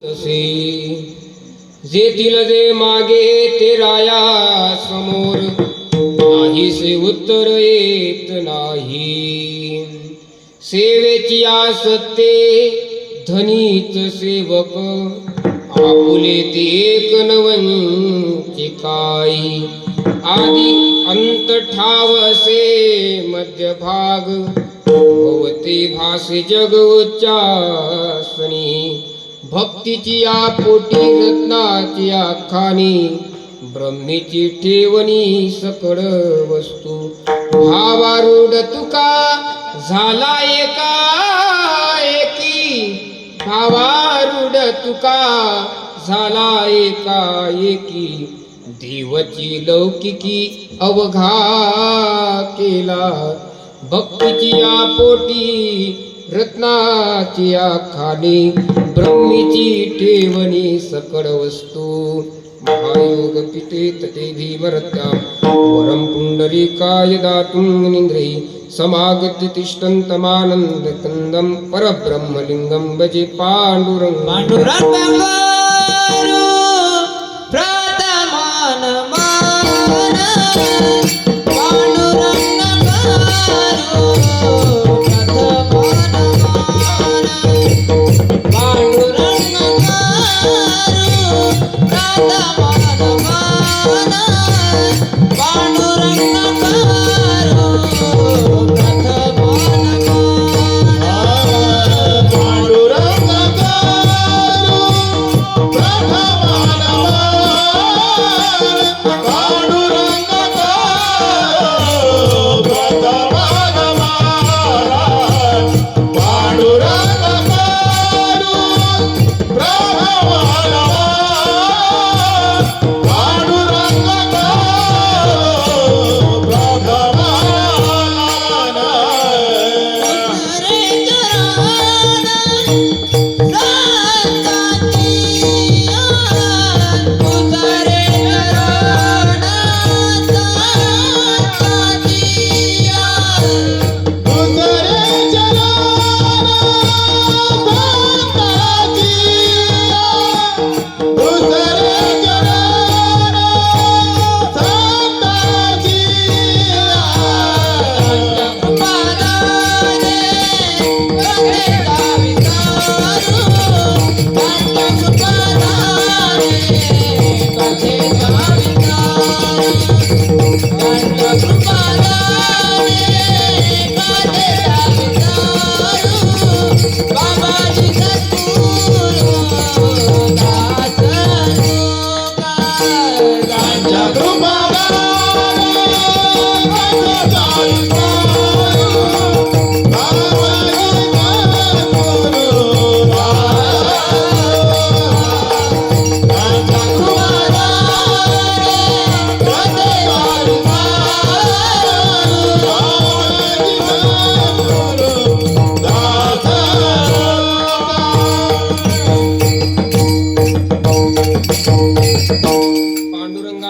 तसे जेतील जे मागे ते राया समोर नाहीसे उत्तर येत नाही. सेवेची आसत्ते धनीच सेवक आपुले ते एक नवंचिकाई. आदि अंत ठावसे मध्यभाग भवते भासे जग उच्चासनी. भक्तीची या पोटी रत्नाची आखानी ब्रह्मीची ठेवणी सकळ वस्तू. भावारूढ तुका झाला एकाएकी. भावारूढ तुका झाला एकाएकी. देवची लौकिकी अवघा केला. भक्तीची या पोटी रत्नाची आखानी ब्रह्मीची ठेवणी सकळ वस्तू. महायोग पिते तते भीमरत्या वरं पुंडरीकाय दातुं निंद्रैः. समागत्य तिष्ठन्तमानन्द कंदं परब्रह्मलिंगं भजे पांडुरंग. पांडुरंगा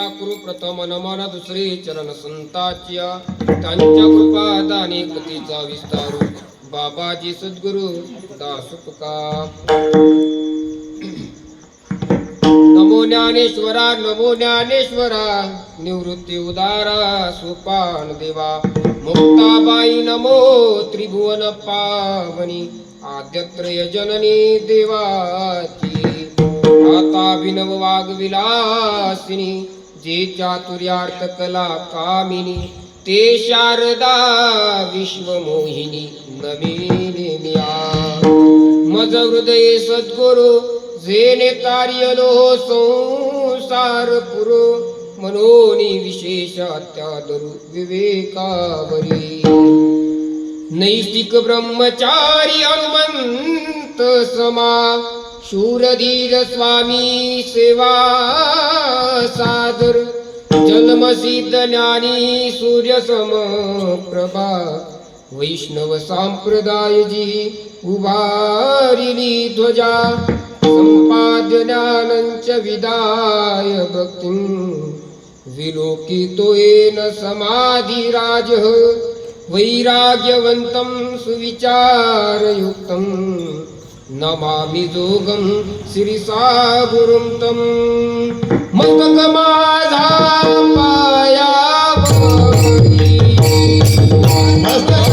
कुरु प्रथम नमन दुसरे चरण संताच्या. त्यांच्या कृपा दाने कथेचा विस्तारू. बाबाजी सद्गुरु दास तुका. नमो ज्ञानेश्वरा नमो ज्ञानेश्वरा. निवृत्ती उदारा सोपान देवा. मुक्ताबाई नमो त्रिभुवन पावनी. आद्यत्रय जननी देवाची. अभिनव वाग विलासिनी. जे चातुर्यार्थ कला कामिनी. ते शारदा विश्वमोहिनी नमिनिया. मज हृदय सद्गुरु जेने कार्यलो संसार पुरो. मनोनी विशेष अत्यादरु विवेकावरी. नैष्टिक ब्रह्मचारी हनुमंत समा. शूरधीर स्वामी सेवा सादर. जन्मसिद्ध ज्ञानी सूर्य सम प्रभा. वैष्णव संप्रदाय जी उभारिली ध्वजा. संपाद्य ज्ञानंच विदाय भक्तिं. विलोकितो येन समाधिराज. वैराग्यवन्तं सुविचारयुक्तं नमामि जोगं शिरसा गुरुं तं मस्तक माझा पायावरी मस्तक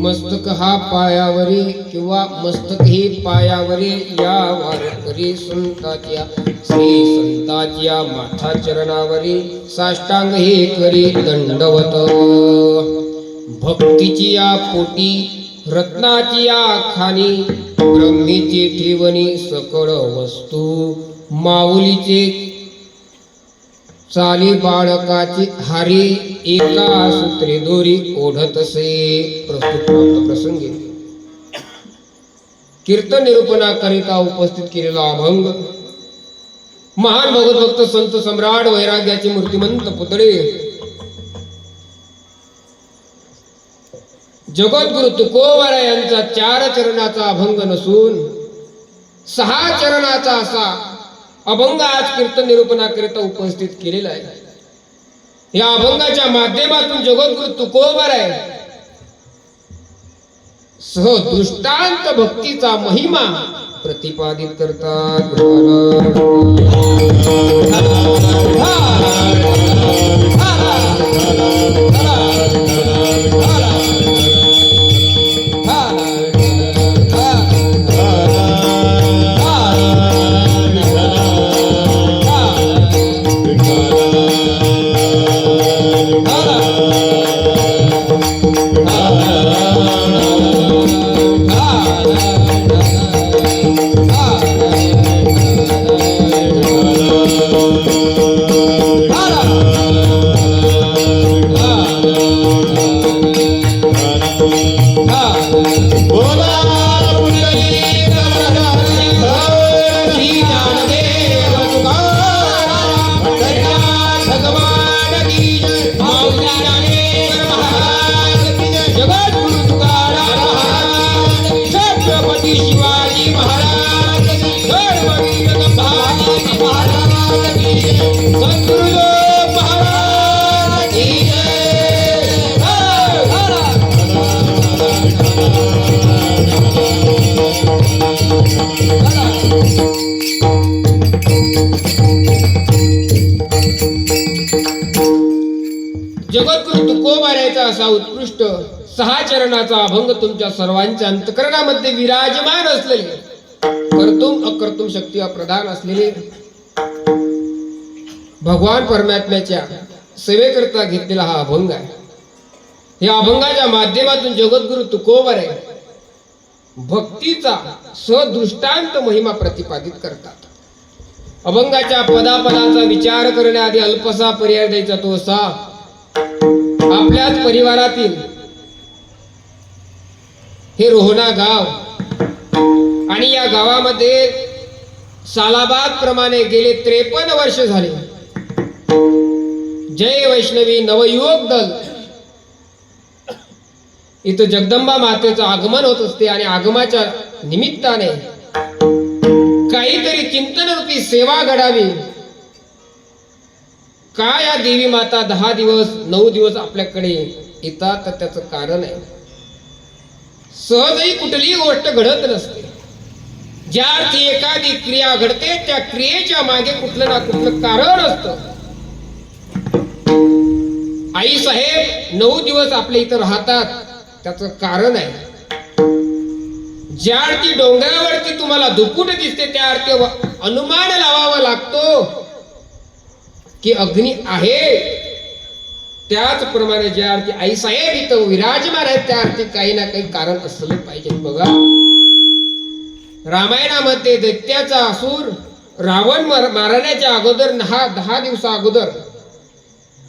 मस्तक हा पायावरी किंवा मस्तक ही पायावरी या वारकरी संताच्या श्री संताच्या माथा चरणावरी साष्टांग हे करी दंडवत भक्तीची या पोटी रत्नाची या खाणी ब्रह्मीची ठेवणी सकळ वस्तू माऊलीचे चाली बाळकाची हारी एका सूत्रे दोरी ओढतसे. प्रस्तुत प्राप्त प्रसंगी कीर्तन निरूपणा करिता उपस्थित केलेला अभंग महान भगवत संत सम्राट वैराग्याचे मूर्तिमंत पुतळे जगद्गुरु तुकोबाराय यांचा 4 चरणाचा अभंग नसून 6 चरणाचा असा अभंग आज कीर्तन निरूपणाकरिता उपस्थित केलेला आहे. या अभंगाच्या माध्यमातून जगद्गुरु तुकोबाराय दृष्टांत भक्तीचा महिमा प्रतिपादित करतात. जगद्गुरु तुकोबारायचा असा उत्कृष्ट 6 चरणाचा अभंग तुमच्या सर्वांच्या अंतःकरणामध्ये विराजमान असलेले कर्तुम अकर्तुम शक्ती अप्रधान असलेले भगवान परमात्म्याच्या सेवेकरता घेतलेला हा अभंग आहे. या अभंगाच्या माध्यमातून जगद्गुरु तुकोबाराय भक्तीचा सदृष्टांत महिमा प्रतिपादित करतात. अभंगाच्या पदापदाचा विचार करण्याआधी अल्पसा पर्याय द्यायचा तो असा, आपल्याच परिवारातील हे रोहणा गाव आणि या गावामध्ये सालाबाद प्रमाणे गेले 53 वर्ष झाले जय वैष्णवी नवयुवक दल इथं जगदंबा मातेचं आगमन होत असते आणि आगमाच्या निमित्ताने काहीतरी चिंतन रूपी सेवा घडावी, का या देवी माता 10 दिवस 9 दिवस आपल्याकडे येतात? तर त्याचं कारण आहे, सहजही कुठलीही गोष्ट घडत नसते. ज्या अर्थी एखादी क्रिया घडते त्या क्रियेच्या मागे कुठलं ना कुठलं कारण असतं. आई साहेब 9 दिवस आपल्या इथं राहतात, त्याचं कारण आहे. ज्या अर्थी डोंगरावरती तुम्हाला धुपुट दिसते त्या अर्थी अनुमान लावावा लागतो की अग्नी आहे. त्याचप्रमाणे ज्या अर्थी आई साहेब इथं विराजमान आहेत त्या अर्थी काही ना काही कारण असलं पाहिजे. बघा, रामायणामध्ये दैत्याचा असुर रावण मारण्याच्या अगोदर 10 दिवसा अगोदर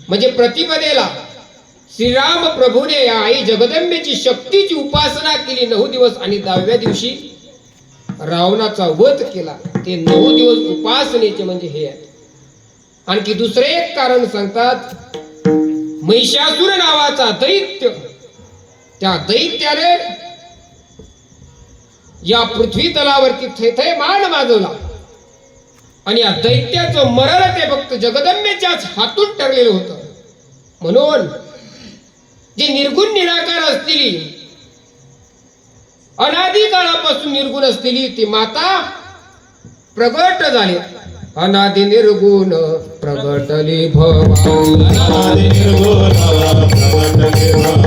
म्हणजे प्रतिपदेला श्रीराम प्रभूने या आई जगदंबेची शक्तीची उपासना केली 9 दिवस आणि 10व्या दिवशी रावणाचा वध केला. ते 9 दिवस उपासनेचे म्हणजे हे आहे. आणखी दुसरे एक कारण सांगतात, महिषासुर नावाचा दैत्य, त्या दैत्याने या पृथ्वी तलावरती थैथै मान माजवला आणि या दैत्याचं मरण ते फक्त जगदंबेच्याच हातून ठरलेलं होतं. म्हणून जे निर्गुण निराकार असलेली, अनादी काळापासून निर्गुण असलेली ती माता प्रगट झाली. अनादि निर्गुण प्रगटली भवानी, अनादि निर्गुण प्रगटली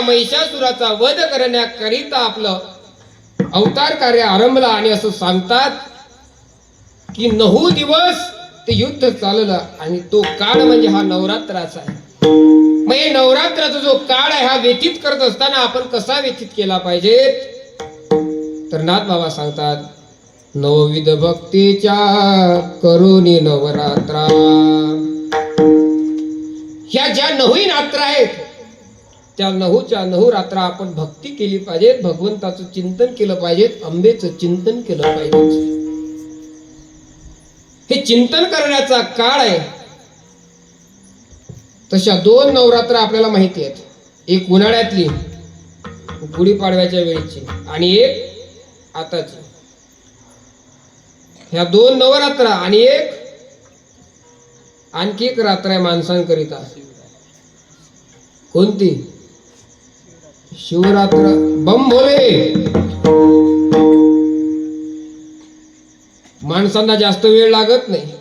महिषासुराचा वध करण्याकरिता आपलं अवतार कार्य आरंभला. आणि असं सांगतात की 9 दिवस ते युद्ध चाललं आणि तो काळ म्हणजे हा नवरात्राचा आहे. मग हे नवरात्राचा जो काळ आहे हा व्यतीत करत असताना आपण कसा व्यतीत केला पाहिजे? तर नाथ बाबा सांगतात, नवविध भक्तीच्या करुणी नवरात्रा. ह्या ज्या 9 रात्र आहेत त्या 9च्या 9 रात्र आपण भक्ती केली पाहिजे, भगवंताचं चिंतन केलं पाहिजे, अंबेचं चिंतन केलं पाहिजे. हे चिंतन करण्याचा काळ आहे. तशा 2 नवरात्र आपल्याला माहिती आहेत, एक उन्हाळ्यातली गुढीपाडव्याच्या वेळीची आणि एक आताची. ह्या 2 नवरात्र आणि एक आणखी एक रात्र आहे माणसांकरिता. कोणती? शिवरात्र. बम भोले. माणसांना जास्त वेळ लागत नाही,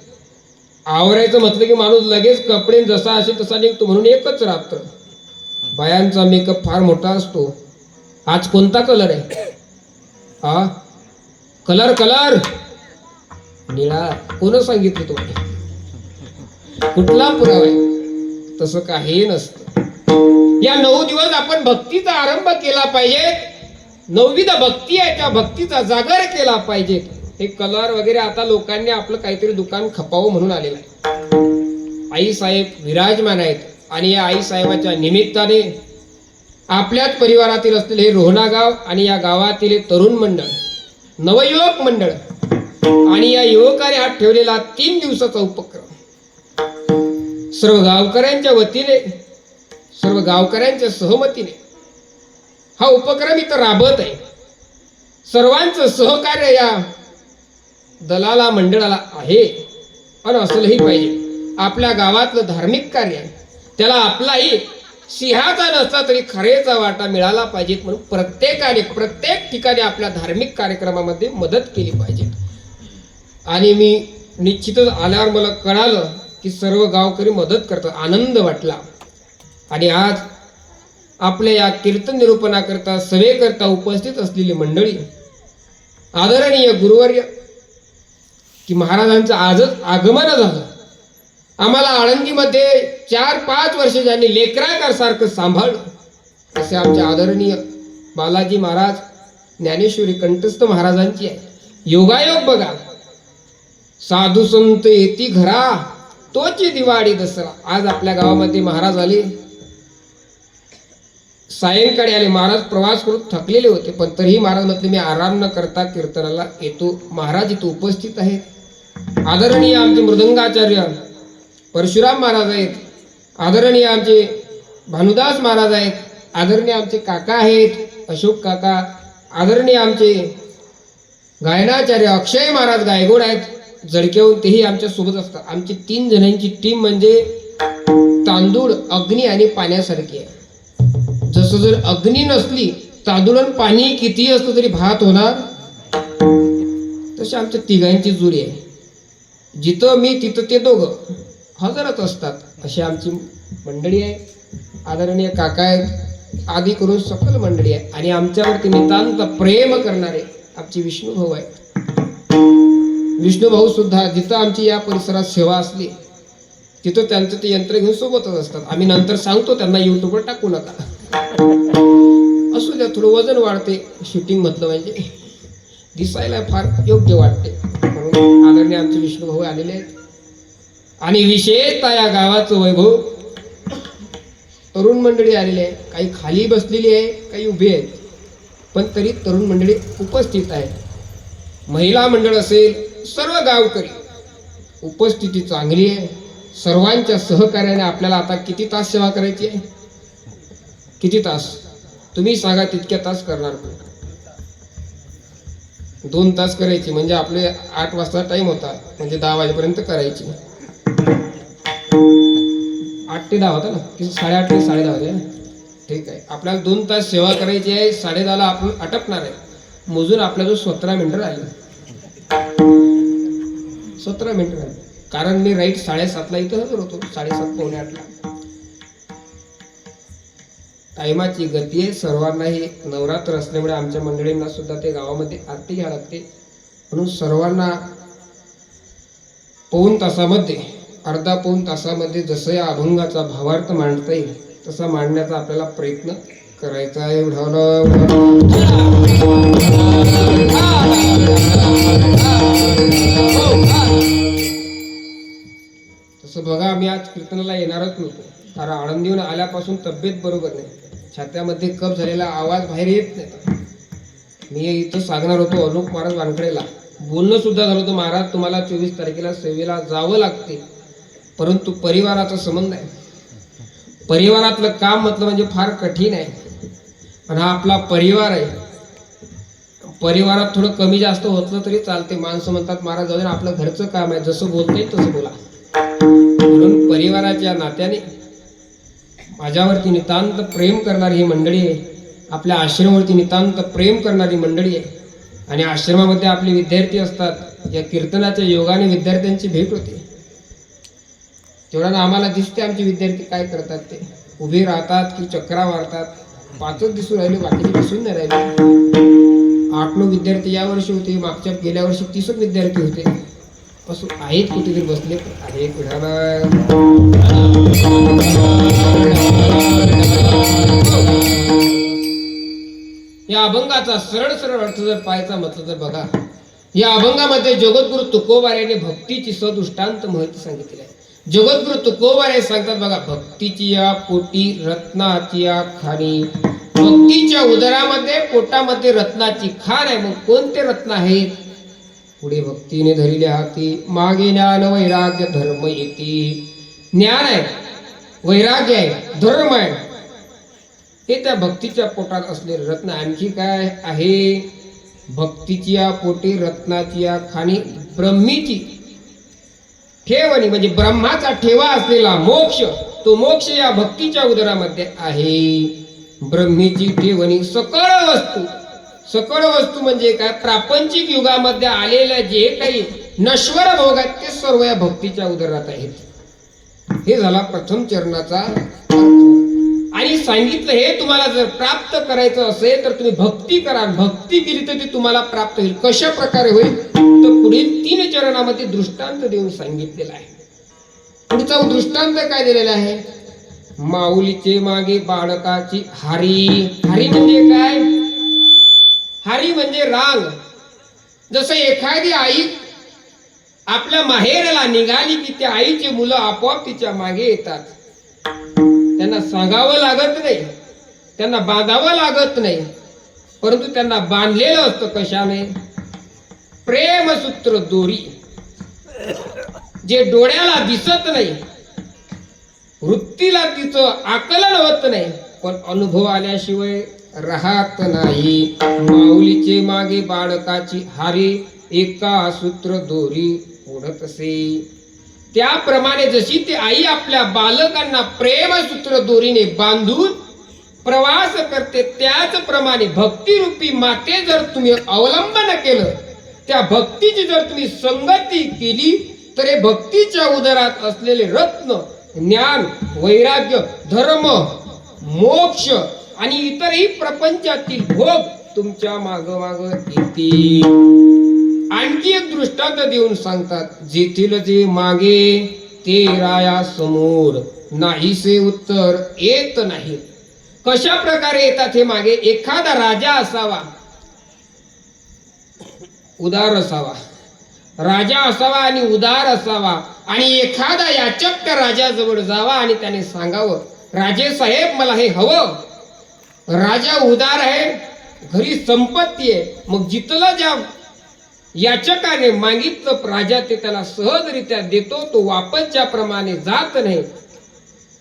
आवरायचं म्हटलं की माणूस लगेच कपडे जसा असेल तसा निघतो. म्हणून एकच रात्र. बायांचा मेकअप फार मोठा असतो. आज कोणता कलर आहे? हा कलर कलर निळा. कोण सांगितलं तुम्हाला? कुठला पुरावा आहे? तसं काही नसतं. या 9 दिवस आपण भक्तीचा आरंभ केला पाहिजे. 9विध भक्ती आहे त्या भक्तीचा जागर केला पाहिजे. हे कलर वगैरे आता लोकांनी आपलं काहीतरी दुकान खपावं म्हणून आलेलं आहे. आई साहेब विराजमान आहेत आणि या आई साहेबाच्या निमित्ताने आपल्याच परिवारातील असलेले हे रोहना गाव आणि या गावातील तरुण मंडळ, नवयुवक मंडळ आणि या युवकाने हात ठेवलेला 3 दिवसाचा उपक्रम सर्व गावकऱ्यांच्या वतीने, सर्व गावकऱ्यांच्या सहमतीने हा उपक्रम इथं राबत आहे. सर्वांचं सहकार्य या दलाला मंडळाला आहे आणि असलंही पाहिजे. आपल्या गावातलं धार्मिक कार्य आहे त्याला आपलाही सिंहाचा नसला तरी खरेचा वाटा मिळाला पाहिजे. म्हणून प्रत्येकाने प्रत्येक ठिकाणी आपल्या धार्मिक कार्यक्रमामध्ये मदत केली पाहिजे. आणि मी निश्चितच आल्यावर मला कळालं की सर्व गावकरी मदत करतात. आनंद वाटला. आणि आज आपल्या या कीर्तन निरूपणाकरता सभेकरता उपस्थित असलेली मंडळी, आदरणीय गुरुवर्य, की महाराजांचं आजच आगमन झालं. आम्हाला आळंदीमध्ये 4-5 वर्ष ज्यांनी लेकरासारखं सांभाळलं असे आमचे आदरणीय बालाजी महाराज ज्ञानेश्वरी कंठस्थ महाराजांची आहे. योगायोग बघा, साधू संत येती घरा तोची दिवाळी दसरा. आज आपल्या गावामध्ये महाराज आले, सायंकाळी आले. महाराज प्रवास करून थकलेले होते, पण तरीही महाराज म्हटले मी आराम न करता कीर्तनाला येतो. महाराज इथे उपस्थित आहेत. आदरणीय आमचे मृदंगाचार्य परशुराम महाराज आहेत, आदरणीय आमचे भानुदास महाराज आहेत, आदरणीय आमचे काका आहेत अशोक काका, आदरणीय आमचे गायनाचार्य अक्षय महाराज गायगोड आहेत जळक्याहून, तेही आमच्या सोबत असतात. आमची 3 जणांची टीम म्हणजे तांदूळ, अग्नी आणि पाण्यासारखी आहे. जसं जर अग्नी नसली, तांदूळ आणि पाणी किती असलं तरी भात होणार, तशी आमच्या तिघांची जोडी आहे. जिथं मी तिथं ते दोघं हजरच असतात, अशी आमची मंडळी आहे. आदरणीय काका आहेत, आदी करून सकल मंडळी आहे. आणि आमच्यावरती नितांत प्रेम करणारे आमचे विष्णू भाऊ आहेत. विष्णू भाऊ सुद्धा जिथं आमची या परिसरात सेवा असली तिथं त्यांचं ते यंत्र घेऊन सोबतच असतात. आम्ही नंतर सांगतो त्यांना युट्यूबवर टाकू नका, असू द्या, थोडं वजन वाढते शूटिंग म्हटलं म्हणजे, दिसायला फार योग्य वाटते. म्हणून आदरणीय आमचे विष्णू भाऊ आलेले आहेत. आणि विशेषतः या गावाचं वैभव, तरुण मंडळी आलेली आहे. काही खाली बसलेली आहे, काही उभी आहेत, पण तरी तरुण मंडळी उपस्थित आहे. महिला मंडळ असेल, सर्व गावकरी, उपस्थिती चांगली आहे. सर्वांच्या सहकार्याने आपल्याला आता किती तास सेवा करायची आहे? किती तास? तुम्ही सांगा, तितक्या तास करणार. 2 तास करायची म्हणजे आपले 8 वाजता टाइम होता, म्हणजे 10 वाजेपर्यंत करायची. 8 ते 10 होता ना, की 8:30 ते 10:30 होते ना? ठीक आहे, आपल्याला 2 तास सेवा करायची आहे. 10:30ला आपण अटपणार आहे. मोजून आपल्याजवळ 17 मिनिटं राहिली. 17 मिनिटं राहिली, कारण मी राईट 7:30ला इथं हजर होतो. 7:30 पावणे 8ला. टायमाची गती आहे. सर्वांनाही नवरात्र असल्यामुळे आमच्या मंडळींना सुद्धा ते गावामध्ये आरती घ्यावी लागते. म्हणून सर्वांना अर्धा पाऊण तासामध्ये जसं या अभंगाचा भावार्थ मांडता येईल तसा मांडण्याचा आपल्याला प्रयत्न करायचा आहे. तसं बघा, मी आज कीर्तनाला येणारच नव्हतो, कारण आळंदीहून आल्यापासून तब्येत बरोबर नाही. छात्यामध्ये कफ झालेला, आवाज बाहेर येत नाही. मी इथं सांगणार होतो अनुप महाराज वानखडेला, बोलणं सुद्धा झालं होतं, महाराज तुम्हाला 24 तारखेला सेवेला जावं लागते, परंतु परिवाराचा संबंध आहे. परिवारातलं काम म्हटलं म्हणजे फार कठीण आहे. पण हा आपला परिवार आहे. परिवारात थोडं कमी जास्त होतलं तरी चालते. माणसं म्हणतात महाराज जाऊ दे, आपलं घरचं काम आहे, जसं बोलता येईल तसं बोला. म्हणून परिवाराच्या नात्याने माझ्यावरती नितांत प्रेम करणारी ही मंडळी आहे. आपल्या आश्रमावरती नितांत प्रेम करणारी मंडळी आहे. आणि आश्रमामध्ये आपले विद्यार्थी असतात. या कीर्तनाच्या योगाने विद्यार्थ्यांची भेट होते. तेवढ्या आम्हाला दिसते आमचे विद्यार्थी काय करतात. ते उभे राहतात की चक्रा मारतात. 5च दिसून राहिले, बाकीचे दिसून नाही राहिले. 8-9 विद्यार्थी यावर्षी होते, मागच्या गेल्या वर्षी 30 विद्यार्थी होते. असं आहेत, कुठेतरी बसले आहे. या अभंगाचा सरळ अर्थ जर पाहायचा म्हटलं तर बघा, या अभंगामध्ये जगद्गुरु तुकोबार यांनी भक्तीची सदृष्टांत माहिती सांगितलेली आहे. जगद्गुरु तुकोबार हे सांगतात बघा, भक्तीची या पोटी रत्नाची या खाणी. भक्तीच्या उदरामध्ये, पोटामध्ये रत्नाची खाण आहे. मग कोणते रत्न आहेत? पुढे भक्तीने धरिले हाती, मागे ज्ञान वैराग्य धर्म येती. ज्ञान आहे, वैराग्य आहे, धर्म आहे, हे त्या भक्तीच्या पोटात असलेले रत्न. आणखी काय आहे? भक्तीची या पोटी रत्नाची या खाणी, ब्रह्मीची ठेवणी म्हणजे ब्रह्माचा ठेवा असलेला मोक्ष. तो मोक्ष या भक्तीच्या उदरामध्ये आहे. ब्रह्मीची ठेवणी सकळ वस्तू म्हणजे काय? प्रापंचिक युगामध्ये आलेल्या जे काही नश्वर भोग आहेत ते सर्व या भक्तीच्या उदरात आहेत. हे झाला प्रथम चरणाचा अर्थ. आणि सांगितलं हे तुम्हाला जर प्राप्त करायचं असेल तर तुम्ही भक्ती करा, भक्ती केली तर ती तुम्हाला प्राप्त होईल. कशा प्रकारे होईल तर पुढील 3 चरणामध्ये दृष्टांत देऊन सांगितलेला आहे. पुढचा दृष्टांत काय दिलेला आहे? माऊलीचे मागे बाळकाची हारी. हारी म्हणजे काय? हारी म्हणजे रांग. जसं एखादी आई आपल्या माहेरला निघाली की त्या आईची मुलं आपोआप तिच्या मागे येतात. त्यांना सांगावं लागत नाही, त्यांना बांधावं लागत नाही, परंतु त्यांना बांधलेलं असतं कशाने? प्रेमसूत्र दोरी. जे डोळ्याला दिसत नाही, वृत्तीला तिचं आकलन होत नाही, पण अनुभव आल्याशिवाय राहत नाही. माऊलीचे मागे बाळकाची हारी, एका सूत्र दोरी ओढत असे. त्याप्रमाणे जशी ती आई आपल्या बालकांना प्रेमसूत्र दोरीने बांधून प्रवास करते, त्याचप्रमाणे भक्तिरूपी माते जर तुम्ही अवलंबन केलं, त्या भक्तीची जर तुम्ही संगती केली, तर हे भक्तीच्या उदरात असलेले रत्न ज्ञान, वैराग्य, धर्म, मोक्ष आणि इतरही प्रपंचातील भोग तुमच्या माग माग येतील. आणखी एक दृष्टांत देऊन सांगतात, जेथील जे मागे ते राया समोर, नाहीसे उत्तर येत नाही. कशा प्रकारे येतात हे मागे? एखादा राजा असावा, उदार असावा, राजा असावा आणि उदार असावा, आणि एखादा याचक त्या राजाजवळ जावा आणि त्याने सांगावं, राजे साहेब मला हे हवं. राजा उदार आहे, घरी संपत्ती आहे. मग जिथलं ज्या याचकाने मागितलं राजा ते त्याला सहजरित्या देतो. तो वापसच्या प्रमाणे जात नाही,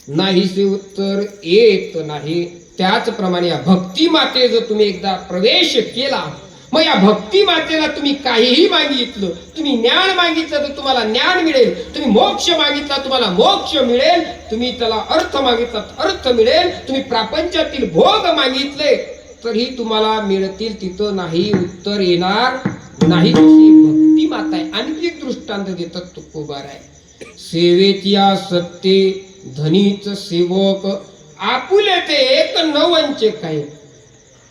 नाहीसे उत्तर येत नाही. त्याचप्रमाणे या भक्ती माते जर तुम्ही एकदा प्रवेश केला, मग या भक्ती मातेला तुम्ही काहीही मागितलं, तुम्ही ज्ञान मागितलं तर तुम्हाला ज्ञान मिळेल, तुम्ही मोक्ष मागितला तुम्हाला मोक्ष मिळेल, तुम्ही त्याला अर्थ मागितला अर्थ मिळेल, तुम्ही प्रापंचातील भोग मागितले तरी तुम्हाला मिळतील, तिथं नाही उत्तर येणार नाही. तशी भक्ती माता आहे. आणखी एक दृष्टांत देतात तुकोबार आहे. सेवेची सत्य धनीच सेवक, आपुले ते एक नवंचे काय.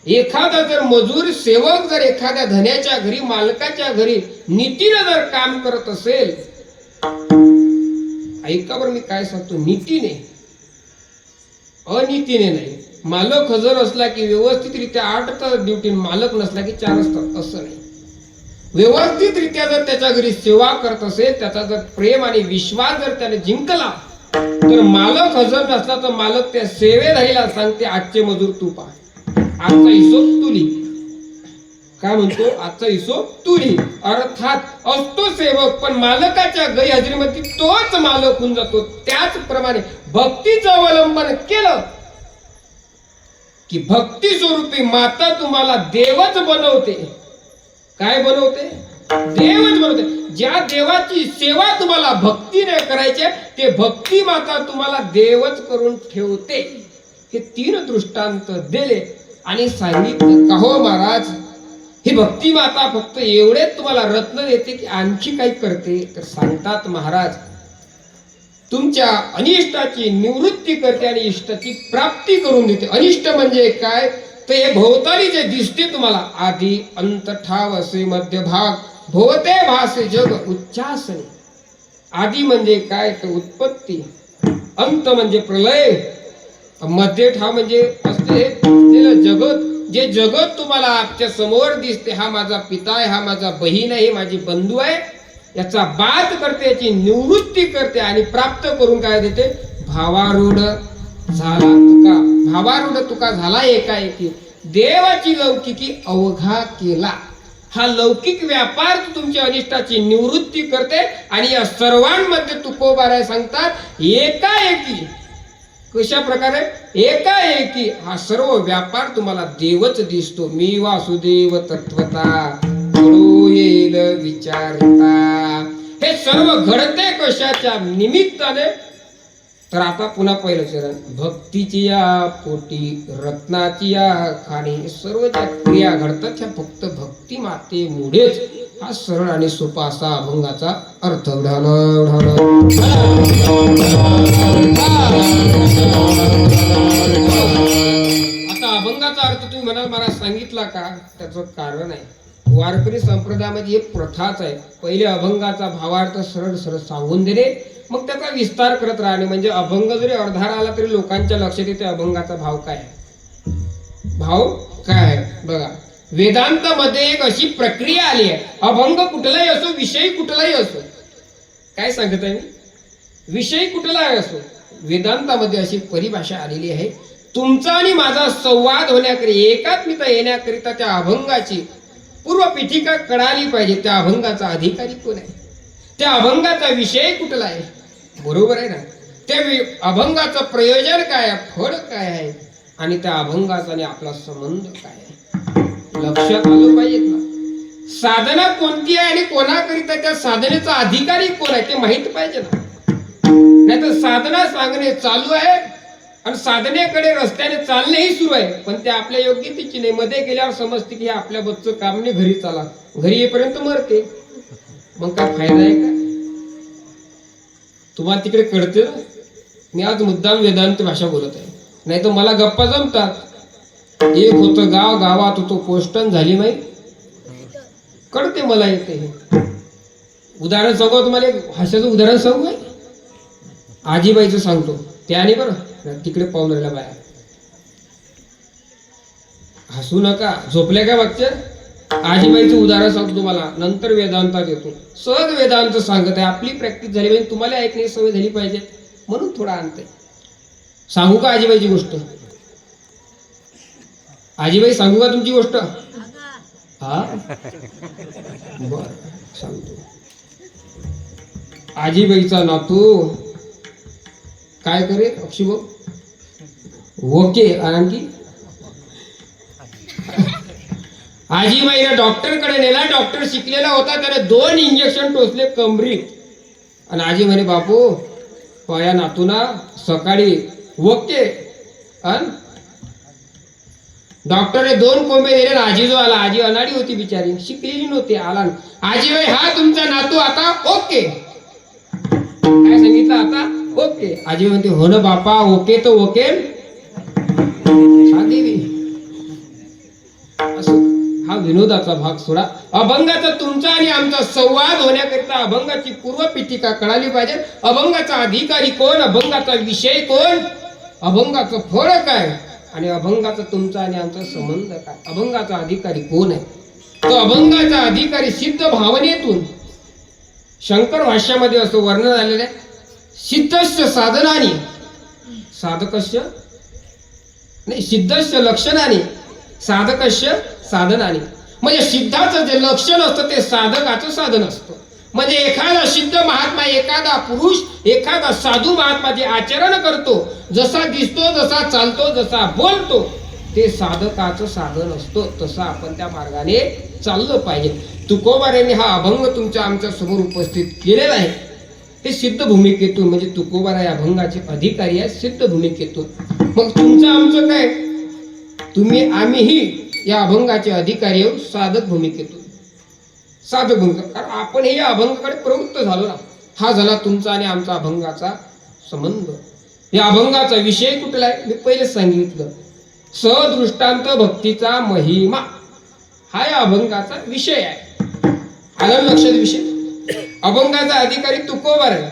एखादा जर मजूर सेवक जर एखाद्या धन्याच्या घरी, मालकाच्या घरी नीतीने जर काम करत असेल, ऐका बरं मी काय सांगतो, नीतीने, अनीतीने नाही. मालक हजर असला की व्यवस्थितरित्या 8 तास ड्युटी, मालक नसला की 4 तास, असं नाही. व्यवस्थितरित्या जर त्याच्या घरी सेवा करत असेल, त्याचा जर प्रेम आणि विश्वास जर त्याने जिंकला, तर मालक हजर नसला तर मालक त्या सेवेधारीला सांगते, आजचे मजूर तू पहा, आजचा हिशोब तुली. काय म्हणतो? आजचा हिशोब तुली. अर्थात असतो सेवक, पण मालकाच्या गैरहजेरीमध्ये तोच मालक होऊन जातो. त्याचप्रमाणे भक्तीचं अवलंबन केलं की भक्ती स्वरूपी माता तुम्हाला देवच बनवते. काय बनवते? देवच बनवते. ज्या देवाची सेवा तुम्हाला भक्तीने करायची, ते भक्ती माता तुम्हाला देवच करून ठेवते. हे 3 दृष्टांत दिले आणि सांगितलं का हो महाराज, ही भक्ती माता फक्त एवढेच तुम्हाला रत्न देते की आणखी काही करते? तर सांगतात महाराज, तुमच्या अनिष्टाची निवृत्ती करते आणि इष्टाची प्राप्ती करून देते. अनिष्ट म्हणजे काय? तर हे भोवताली जे दिसते तुम्हाला, आधी अंत ठाव असे मध्यभाग, भोवते भासे जग उच्चासने. आधी म्हणजे काय? तर उत्पत्ती, अंत म्हणजे प्रलय, मध्ये ठाव म्हणजे असलेलं जगत. जे जगत तुम्हाला आजच्या समोर दिसते, हा माझा पिता आहे, हा माझा बहीण आहे, माझी बंधू आहे, याचा बात करते, याची निवृत्ती करते आणि प्राप्त करून काय देते? भावारूढ झाला तुका. भावारूढ तुका झाला एकाएकी, देवाची लौकिकी अवघा केला. हा लौकिक व्यापार तुमच्या अनिष्टाची निवृत्ती करते आणि या सर्वांमध्ये तुकोबाराय सांगतात एकाएकी. कशा प्रकारे? एकाएकी हा सर्व व्यापार तुम्हाला देवच दिसतो. मी वासुदेव तत्वता कळू येईल विचारता. हे सर्व घडते कशाच्या निमित्ताने? तर आता पुन्हा पहिलं चरण, भक्तीची या पोटी रत्नाची या खाणी. सर्व ज्या क्रिया घडतात त्या फक्त भक्ती मातेमुळेच हा सरळ आणि सोपा असा अभंगाचा अर्थ. आता अभंगाचा अर्थ तुम्ही म्हणाल मला सांगितला का? त्याचं कारण आहे, वारकरी संप्रदायामध्ये एक प्रथाच आहे. पहिले अभंगाचा भावार्थ सरळ सरळ सांगून देणे, मग त्याचा विस्तार करत राहणे. म्हणजे अभंग जरी अर्धा आला तरी लोकांच्या लक्षात येते अभंगाचा भाव काय आहे. भाव काय आहे बघा. वेदांतामध्ये एक अशी प्रक्रिया आली आहे, अभंग कुठलाही असो, विषय कुठलाही असो. काय सांगत आहे मी? विषय कुठलाही असो, वेदांतामध्ये अशी परिभाषा आलेली आहे. तुमचा आणि माझा संवाद होण्याकरिता, एकात्मिता येण्याकरिता त्या अभंगाची पूर्व पीठिका कळाली पाहिजे. त्या अभंगाचा अधिकारी कोण आहे, त्या अभंगाचा विषय कुठला आहे, बरोबर आहे ना. त्या अभंगाचं प्रयोजन काय आहे, फळ काय आहे, आणि त्या अभंगाचा आणि आपला संबंध काय आहे, लक्षात आलं पाहिजेत ना. साधना कोणती आहे आणि कोणाकरिता त्या साधनेचा अधिकारी कोण आहे ते माहित पाहिजे ना. नाहीतर साधना सांगणे चालू आहे आणि साधनेकडे रस्त्याने चालणेही सुरू आहे, पण ते आपल्या योग्यतेची नाही. मध्ये गेल्यावर समजते की हे आपल्या बच्चं काम नाही, घरी चाला, घरी येईपर्यंत मरते. मग काय फायदा आहे का? तुम्हाला तिकडे कळते ना. मी आज मुद्दाम वेदांत भाषा बोलत आहे, नाही तर मला गप्पा जमतात. एक होतं गाव, गावात होतो पोस्टन झाली माहीत, कळते मला येते. हे उदाहरण सांगू तुम्हाला, एक हास्याचं उदाहरण सांगू आहे. आजीबाईचं सांगतो त्याने बरं, तिकडे पाहून राहिला बाया. हसू नका, झोपले काय मागच्या? आजीबाईचं उदाहरण सांगतो तुम्हाला, नंतर वेदांतात येतो. सहज वेदांत सांगत आहे. आपली प्रॅक्टिस झाली पाहिजे, तुम्हाला ऐकण्याची सवय झाली पाहिजे, म्हणून थोडा आणते. सांगू का आजीबाईची गोष्ट? आजीबाई सांगू का तुमची गोष्ट? हा बर सांगतो. आजीबाईचा नातू काय करे अक्षीभाऊ? ओके. आणखी आजीबाईला डॉक्टरकडे नेला. डॉक्टर शिकलेला होता, त्याने 2 इंजेक्शन टोचले कमरीत. आणि आजी म्हणे बापू पाया नातूना सकाळी ओके. डॉक्टरने 2 कोंबे दिले. आजी जो आला, आजी अनाडी होती बिचारी, शिकलेली नव्हती. आला आजीबाई, हा तुमचा नातू आता ओके. काय सांगितलं? आता ओके. आजी म्हणते हो ना बापा, ओके तर ओके. हा देवी असं. हा विनोदाचा भाग सोडा. अभंगाचा तुमचा आणि आमचा संवाद होण्याकरिता अभंगाची पूर्व पीठिका कळाली पाहिजे. अभंगाचा अधिकारी कोण, अभंगाचा विषय कोण, अभंगाचं फळ काय, आणि अभंगाचा तुमचा आणि आमचा संबंध काय, अभंगाचा अधिकारी कोण आहे. तो अभंगाचा अधिकारी सिद्ध भावनेतून, शंकर भाष्यामध्ये असं वर्णन झालेलं आहे. सिद्धस्य साधनाने, साधकस्य नाही, सिद्धस्य लक्षणाने, साधकस्य साधनाने. म्हणजे सिद्धाचं जे लक्षण असतं ते साधकाचं साधन असतं. म्हणजे एखादा सिद्ध महात्मा, एखादा पुरुष, एखादा साधू महात्मा जे आचरण करतो, जसा दिसतो, जसा चालतो, जसा बोलतो, ते साधकाचं साधन असतो. तसं आपण त्या मार्गाने चाललं पाहिजे. तुकोबारायांनी हा अभंग तुमच्या आमच्या समोर उपस्थित केलेला आहे. ते सिद्ध भूमिकेतून, म्हणजे तुकोबाराय अभंगाचे अधिकारी आहे सिद्ध भूमिकेतून. मग तुमचं आमचं काय? तुम्ही आम्हीही या अभंगाचे अधिकारी आहोत साधक भूमिकेतून. साधक भूमिका, कारण आपण हे या अभंगाकडे प्रवृत्त झालो ना. हा झाला तुमचा आणि आमचा अभंगाचा संबंध. या अभंगाचा विषय कुठला आहे? मी पहिले सांगितलं, सदृष्टांत भक्तीचा महिमा हा या अभंगाचा विषय आहे. आलं लक्षात विषय? अभंगाचा अधिकारी तुकोबार आहे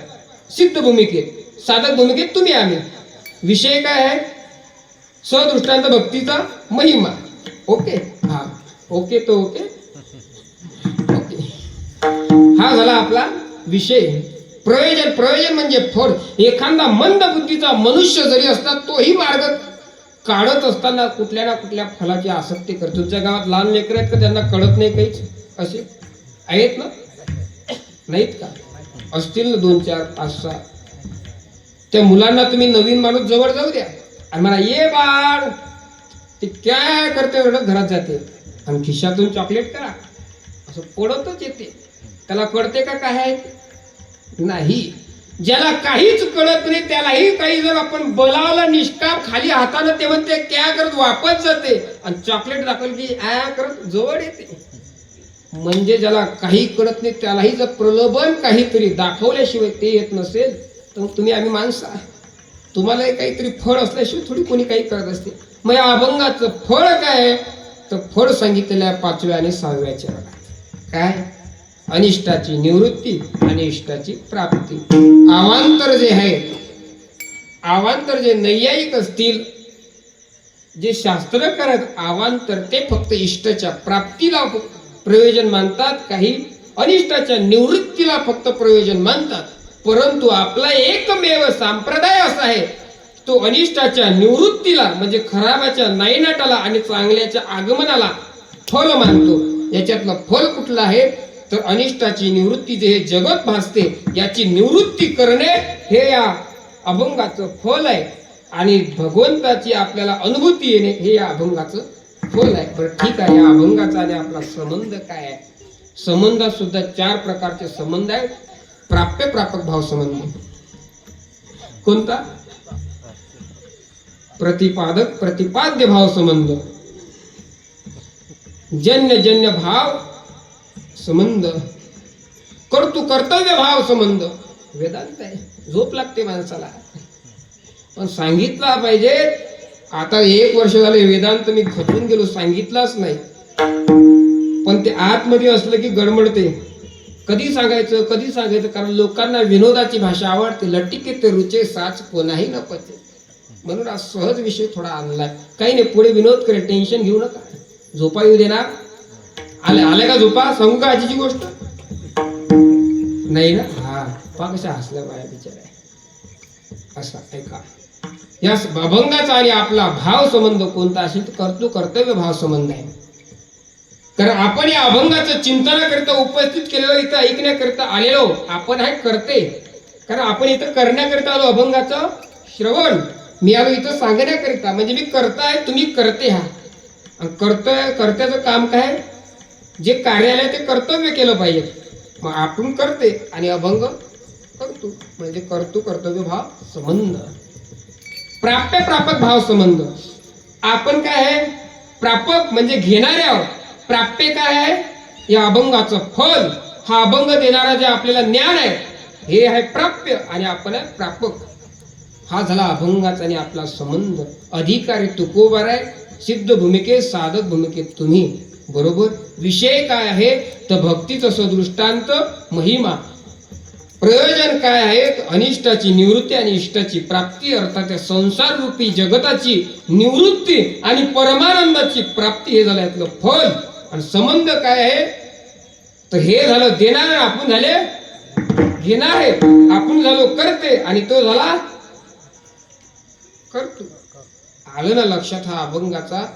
सिद्ध भूमिकेत, साधक भूमिकेत तुम्ही आम्ही. विषय काय आहे? सदृष्टांत भक्तीचा महिमा. ओके. हा ओके तो ओके. ओके, हा झाला आपला विषय. प्रयोजन, प्रयोजन म्हणजे फळ. एखादा मंद बुद्धीचा मनुष्य जरी असता, तोही मार्ग काढत असताना कुठल्या ना कुठल्या फलाची आसक्ती करतो. तुमच्या गावात लहान लेकरं आहेत का त्यांना कळत नाही काहीच? असे आहेत ना? नाहीत का? असतील ना 2, 4, 5, 6. त्या मुलांना तुम्ही नवीन माणूस जवळ जाऊ द्या आणि मला ये बाळ, ते काय करते रडत घरात जाते आणि खिशातून चॉकलेट करा असं पडतच येते. त्याला कळते का काय आहे? नाही. ज्याला काहीच कळत नाही त्यालाही काही जर आपण बोलावलं निष्काम खाली हातानं, ते म्हणते क्या करत वापस जाते आणि चॉकलेट दाखवली की आ करत जवळ येते. म्हणजे ज्याला काही कळत नाही त्यालाही जर प्रलोभन काहीतरी दाखवल्याशिवाय ते येत नसेल तर तुम्ही आम्ही माणसं आहे. तुम्हाला काहीतरी फळ असल्याशिवाय थोडी कोणी काही करत असते. मग या अभंगाचं फळ काय तर फळ सांगितलेलं आहे 5व्या आणि 6व्या चरणात. काय? अनिष्टाची निवृत्ती आणि इष्टाची प्राप्ती. अवांतर जे आहे, अवांतर जे नैयायिक असतील, जे शास्त्रकार अवांतर ते फक्त इष्टाच्या प्राप्तीला प्रयोजन मानतात, काही अनिष्टाच्या निवृत्तीला फक्त प्रयोजन मानतात. परंतु आपला एकमेव संप्रदाय असा आहे तो अनिष्टाच्या निवृत्तीला म्हणजे खराबाच्या नायनाटाला आणि चांगल्याच्या आगमनाला फल मानतो. याच्यातलं फल कुठलं आहे तर अनिष्टाची निवृत्ती जे हे जगत भासते याची निवृत्ती करणे हे या अभंगाचं फल आहे. आणि भगवंताची आपल्याला अनुभूती येणे हे या अभंगाचं फल आहे. बरं ठीक आहे, या अभंगाचा आणि आपला संबंध काय आहे? संबंधात सुद्धा 4 प्रकारचे संबंध आहेत. प्राप्य प्रापक भाव संबंध. कोणता? प्रतिपादक प्रतिपाद्य भाव संबंध, जन्य जन्य भाव संबंध, कर्तव्य भाव संबंध. वेदांत आहे, झोप लागते माणसाला पण सांगितला पाहिजे. आता 1 वर्ष झाले वेदांत मी खचून गेलो, सांगितलाच नाही. पण ते आतमध्ये असलं की गडमडते. कधी सांगायचं कारण लोकांना विनोदाची भाषा आवडते. लटिके ते रुचे साच कोणाही न पचे. म्हणून आज सहज विषय थोडा आणलाय. काही नाही, पुढे विनोद करे, टेन्शन घेऊ नका. झोपा येऊ देणार? आले का झोपा? सांगू का आजीची गोष्ट? नाही ना? हा पा कशा हसल्या बाया बिचाऱ्या. असा ऐका, या अभंगाचा आणि आपला भाव संबंध कोणता असेल तर कर्तव्य भाव संबंध आहे. कारण आपण या अभंगाचं चिंतनाकरिता उपस्थित केलेलं, इथं ऐकण्याकरिता आलेलो आपण आहे करते. कारण आपण इथं करण्याकरिता आलो, अभंगाचं श्रवण. मी आलो इथं सांगण्याकरिता, म्हणजे मी करताय, तुम्ही करते. हा कर्त्याचं काम काय? जे कार्यालय ते कर्तव्य केलं पाहिजे. मग आपण करते आणि अभंग करतो, म्हणजे कर्तव्य भाव संबंध. प्राप्य प्रापक भाव संबंध. आपण काय आहे? प्रापक म्हणजे घेणारे आहोत. प्राप्य काय आहे? या अभंगाचं फल. हा अभंग देणारा जे आपल्याला ज्ञान आहे हे आहे प्राप्य आणि आपण आहे प्रापक. हा झाला अभंगाचा आणि आपला संबंध. अधिकारी तुकोबर आहे, सिद्ध भूमिकेत साधक भूमिकेत तुम्ही. बरोबर. विषय काय आहे तर भक्तीचं सदृष्टांत महिमा. प्रयोजन काय आहे? अनिष्टाची निवृत्ती आणि इष्टाची प्राप्ती, अर्थात संसार रूपी जगताची निवृत्ती आणि परमानंदाची प्राप्ती. हे झालं यातलं फल. आणि संबंध काय आहे तर हे झालं देणारे, आपण झाले घेणारे. आपण झालो करते आणि तो झाला करतो. आलं ना लक्षात? हा अभंगाचा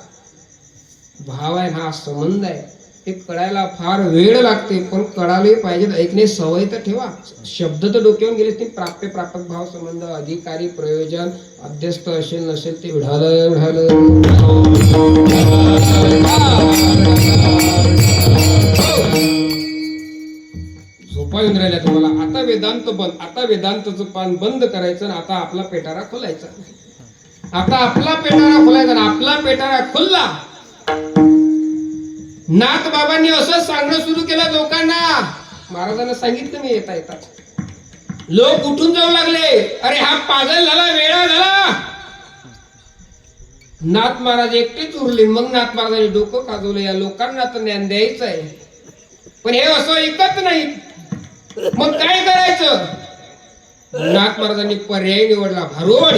भाव आहे, हा संबंध आहे. हे कळायला फार वेळ लागते पण कळाले पाहिजे. ऐकणे सवय तर ठेवा. शब्द तर डोक्यावरून गेले ते. प्राप्य प्रापक भाव संबंध, अधिकारी प्रयोजन, अध्यस्त असेल नसेल ते उढालं. झोपा येऊन राहिल्या तुम्हाला. आता वेदांत बंद. आता वेदांतचं पान बंद करायचं आणि आता आपला पेटारा खोलायचा. आता आपला पेटारा खोलायचा आणि आपला पेटारा खुलला. नाथ बाबांनी असं सांगणं सुरू केलं लोकांना. महाराजांना सांगितलं मी येता येता. लोक उठून जाऊ लागले. अरे हा पागल झाला, वेळा झाला. नाथ महाराज एकटेच उरले. मग नाथ महाराजांनी डोकं खाजवलं, या लोकांना तर ज्ञान द्यायचं आहे पण हे असं ऐकत नाही. मग काय करायचं? नाथ महाराजांनी पर्याय निवडला, भारुड.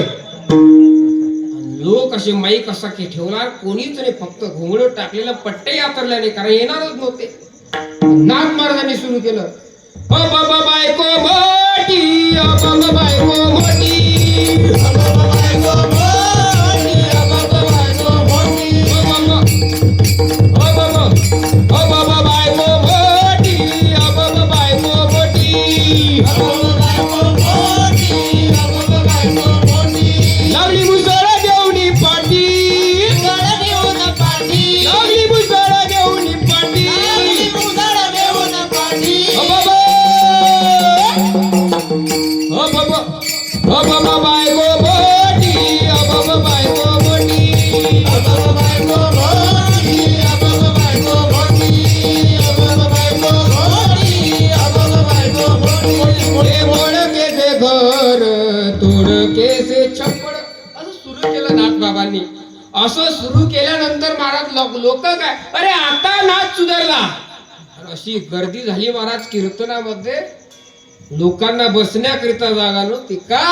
लोक असे माईक असा की ठेवला, कोणीच नाही, फक्त घोंगड टाकलेलं पट्टे यातरल्या नाही, कारण येणारच नव्हते. नाथ महाराजांनी सुरू केलं, बाबा बायको मोठी, बायको मोठी, बाबा बायको असं सुरू केल्यानंतर महाराज लोक काय, अरे आता नाच सुधारला. अशी गर्दी झाली महाराज कीर्तनामध्ये. लोकांना बसण्याकरिता जागा नव्हती. का?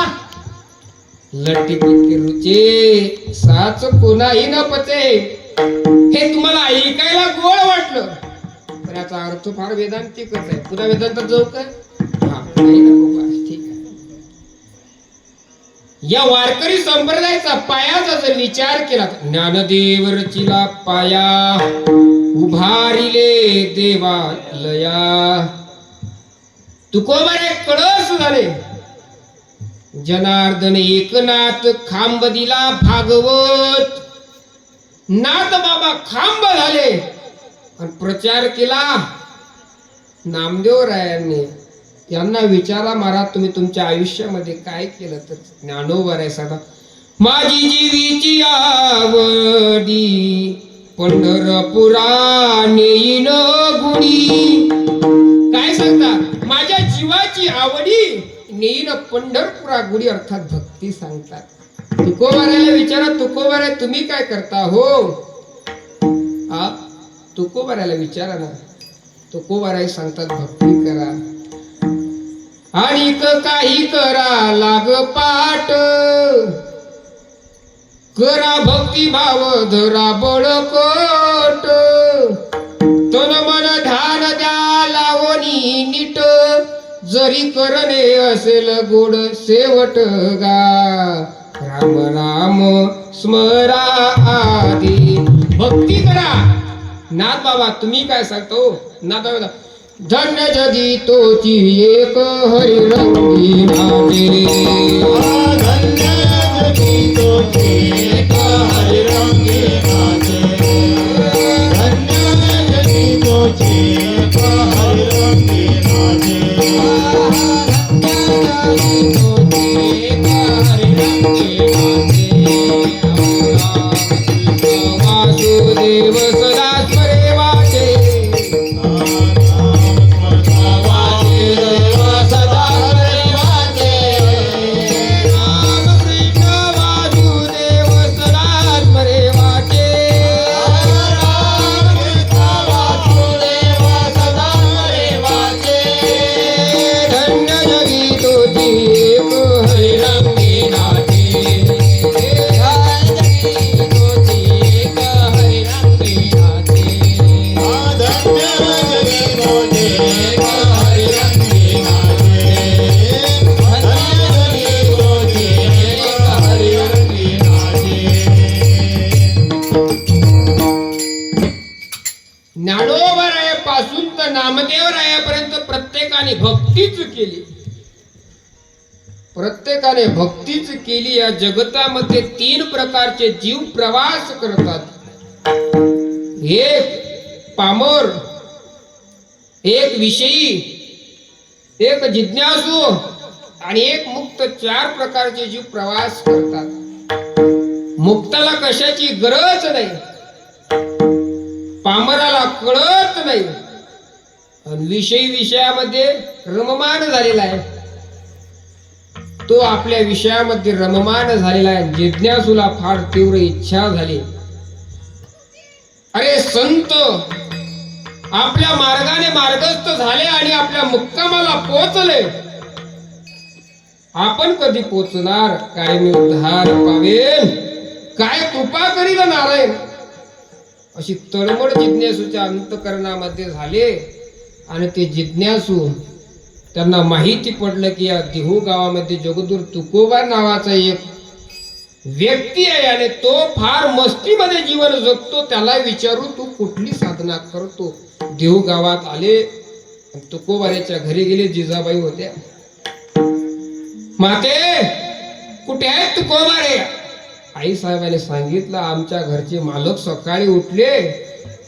लट्टी पिटकी रुचे साच कोणाही न पचे. हे तुम्हाला ऐकायला गोड वाटलं, पण याचा अर्थ फार वेदांतिकच आहे. पुन्हा वेदांतात जाऊ काय? हा नाही ना बाबा, ठीक आहे. या वारकरी संप्रदायाचा पायाचा जर विचार केला, ज्ञानदेव रचिला पाया उभारिले देवालया. तुकोबारे कळस झाले. जनार्दन एकनाथ खांब दिला भागवत. नाथ बाबा खांब झाले आणि प्रचार केला नामदेव रायांनी. त्यांना विचारा महाराज, तुम्ही तुमच्या आयुष्यामध्ये काय केलं? तर ज्ञानोबा राय सांगा, माझी जीवीची आवडी पंढरपुरा नेईन गुणी. काय सांगता? माझ्या जीवाची आवडी नेईन पंढरपुरा गुडी, अर्थात भक्ती सांगतात. तुकोबारायला विचारा, तुकोबाराय तुम्ही काय करता हो? तुकोबारायला विचारा ना. तुकोबाराय सांगतात भक्ती करा आणि काही करा लाग पाठ. करा भक्ती भाव धरा बळकट. तन मन ध्यान द्या लावणी नीट. जरी करणे असेल गोड शेवट गा. राम राम स्मरा आदी. भक्ती करा. नाथ बाबा तुम्ही काय सांगतो? नाथ बाबा, धन्य जगी तोची एक हरिरंगी नामे. धन्य जगी तोची एक हरिरंगी नामे. धन्य जगी तोची एक हरिरंगी नामे. वासुदेव सदा स्मरे वाचे. ज्ञानोबारायापासून तर नामदेवरायापर्यंत प्रत्येकाने भक्तीच केली. प्रत्येकाने भक्तीच केली. या जगतामध्ये 3 प्रकारचे जीव प्रवास करतात. एक पामर, एक विषयी, एक जिज्ञासू आणि एक मुक्त. 4 प्रकारचे जीव प्रवास करतात. मुक्ताला कशाची गरज नाही, पामराला कळत नाही, आणि विषयामध्ये रममान झालेला आहे. तो आपल्या विषयामध्ये रममान झालेला आहे. जिज्ञासूला फार तीव्र इच्छा झाली. अरे संत आपल्या मार्गाने मार्गस्थ झाले आणि आपल्या मुक्कामाला पोहोचले. आपण कधी पोचणार? काय मी उद्धार पावेन? काय कृपा करील नारायण? अशी तळमळ जिज्ञासूच्या अंतकरणामध्ये झाले. आणि ते जिज्ञासू त्यांना माहिती पडलं की या देहू गावामध्ये जगद्गुरु तुकोबा नावाचा एक व्यक्ती आहे आणि तो फार मस्तीमध्ये जीवन जगतो. त्याला विचारू तू कुठली साधना करतो? देहू गावात आले. तुकोबाऱ्याच्या घरी गेले. जिजाबाई होत्या. माते कुठे आहेत तुकोबारे? आई साहेबांनी सांगितलं, आमच्या घरचे मालक सकाळी उठले,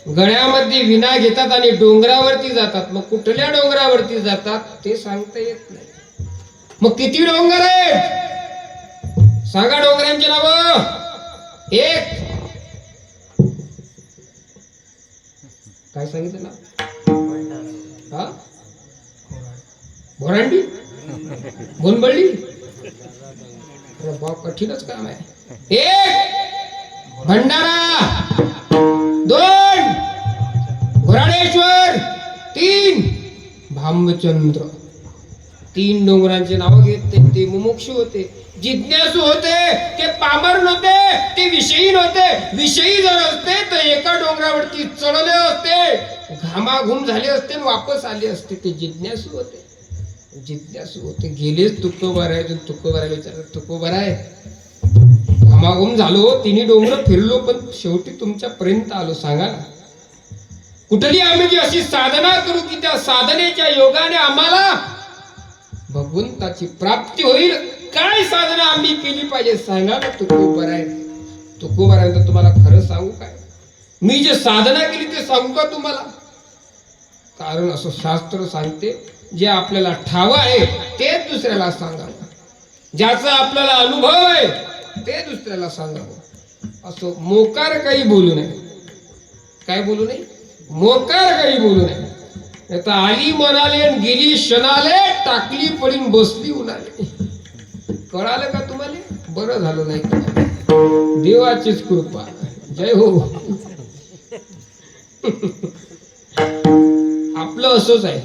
गळ्यामध्ये विणा घेतात आणि डोंगरावरती जातात. मग कुठल्या डोंगरावरती जातात ते सांगता येत नाही. मग किती डोंगर आहेत सांगा? डोंगरांची नाव? एक. काय सांगितलं ना? हा, भोरांडी, गोंदबळली. बाप कठीणच काम आहे. एक भंडारा 2, घोराडेश्वर 3, भामचंद्र. 3 डोंगरांचे नाव घेत ते मुमुक्षु होते, जिज्ञासू होते, ते पामर नव्हते, ते विषयी नव्हते. विषयी जर असते तर एका डोंगरावरती चढले असते, घामाघूम झाले असते, वापस आले असते. ते जिज्ञासू होते, जिज्ञासू होते. गेलेच तुकोबार आहे, तुकोबार विचार तुकोबार आहे. घामाघूम झालो, 3 डोंगर फिरलो, पण शेवटी तुमच्या पर्यंत आलो. सांगा ना, कुठली आम्ही जी अशी साधना करू की त्या साधनेच्या योगाने आम्हाला भगवंताची प्राप्ती होईल. काय साधना आम्ही केली पाहिजे सांगा ना. तुकोबार आहे, तुकोबार आहे. तर तुम्हाला खरं सांगू काय, मी जे साधना केली ते सांगू का तुम्हाला? कारण असं शास्त्र सांगते, जे आपल्याला ठाव आहे ते दुसऱ्याला सांगावं, ज्याचा आपल्याला अनुभव आहे ते दुसऱ्याला सांगावं. असं मोकार काही बोलू नये. काय बोलू नये? मोकार काही बोलू नये. आता आली म्हणाले आणि गेली क्षणाले, टाकली पडीन बसली उन्हाले. कळालं का तुम्हाला? बरं झालं नाही कळालं. देवाचीच कृपा. जय हो. आपलं असंच आहे.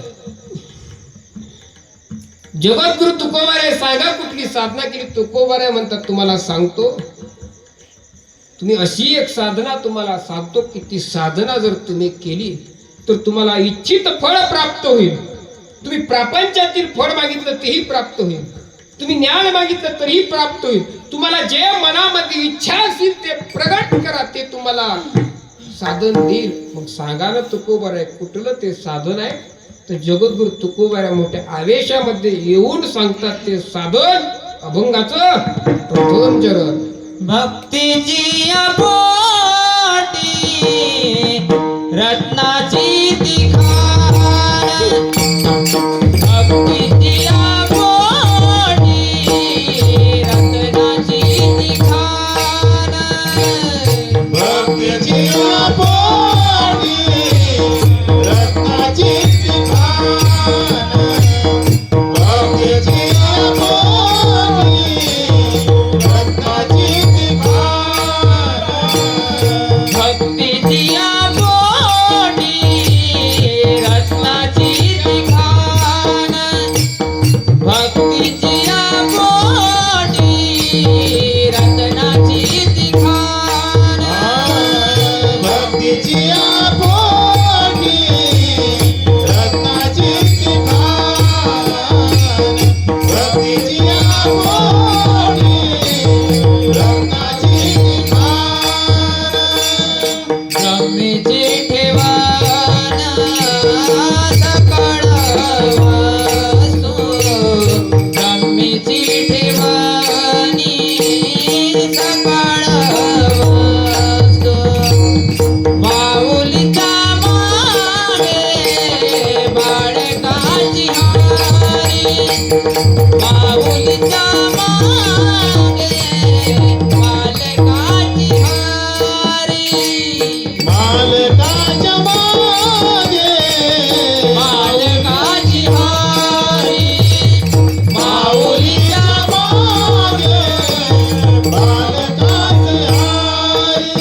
जगद्गुरु तुकोबार आहे. सांगा कुठली साधना केली? तुकोबार आहे म्हणतात. तुम्हाला सांगतो, तुम्ही अशी एक साधना तुम्हाला सांगतो की ती साधना जर तुम्ही केली तर तुम्हाला इच्छित फळ प्राप्त होईल. तुम्ही प्रपंचातील फळ मागितलं तेही प्राप्त होईल, तुम्ही ज्ञान मागितलं तरीही प्राप्त होईल. तुम्हाला जे मनामध्ये इच्छा असेल ते प्रगट करा, ते तुम्हाला साधन देईल. मग सांगा ना तुकोबार आहे कुठलं ते साधन आहे? तर जगद्गुरु तुकोबार आहे मोठ्या आवेशामध्ये येऊन सांगतात ते साधन अभंगाचं प्रथम चरण. भक्तीची पोटी रत्नाची दिखान, भक्तीची पोटी रत्नाची दिखान, भक्तीची पोटी रत्नाची दिखान, भक्तीची पोटी रत्नाची दिखान, भक्तीची पोटी रत्नाची दिखान, भक्तीची पोटी रत्नाची दिखान, भक्तीची पोटी रत्नाची दिखान, भक्तीची पोटी रत्नाची दिखान, रमेचे ठेवान सकळ वस्तू, रमेची ठेवानी सकळ वस्तू, माऊलीच्या मागे बाळकाची हारी, माऊलीच्या मागे बाळकाची हारी, मालकाच्या मागे बाळकाची हारी, माऊलीच्या मागे बालकाचे हारी.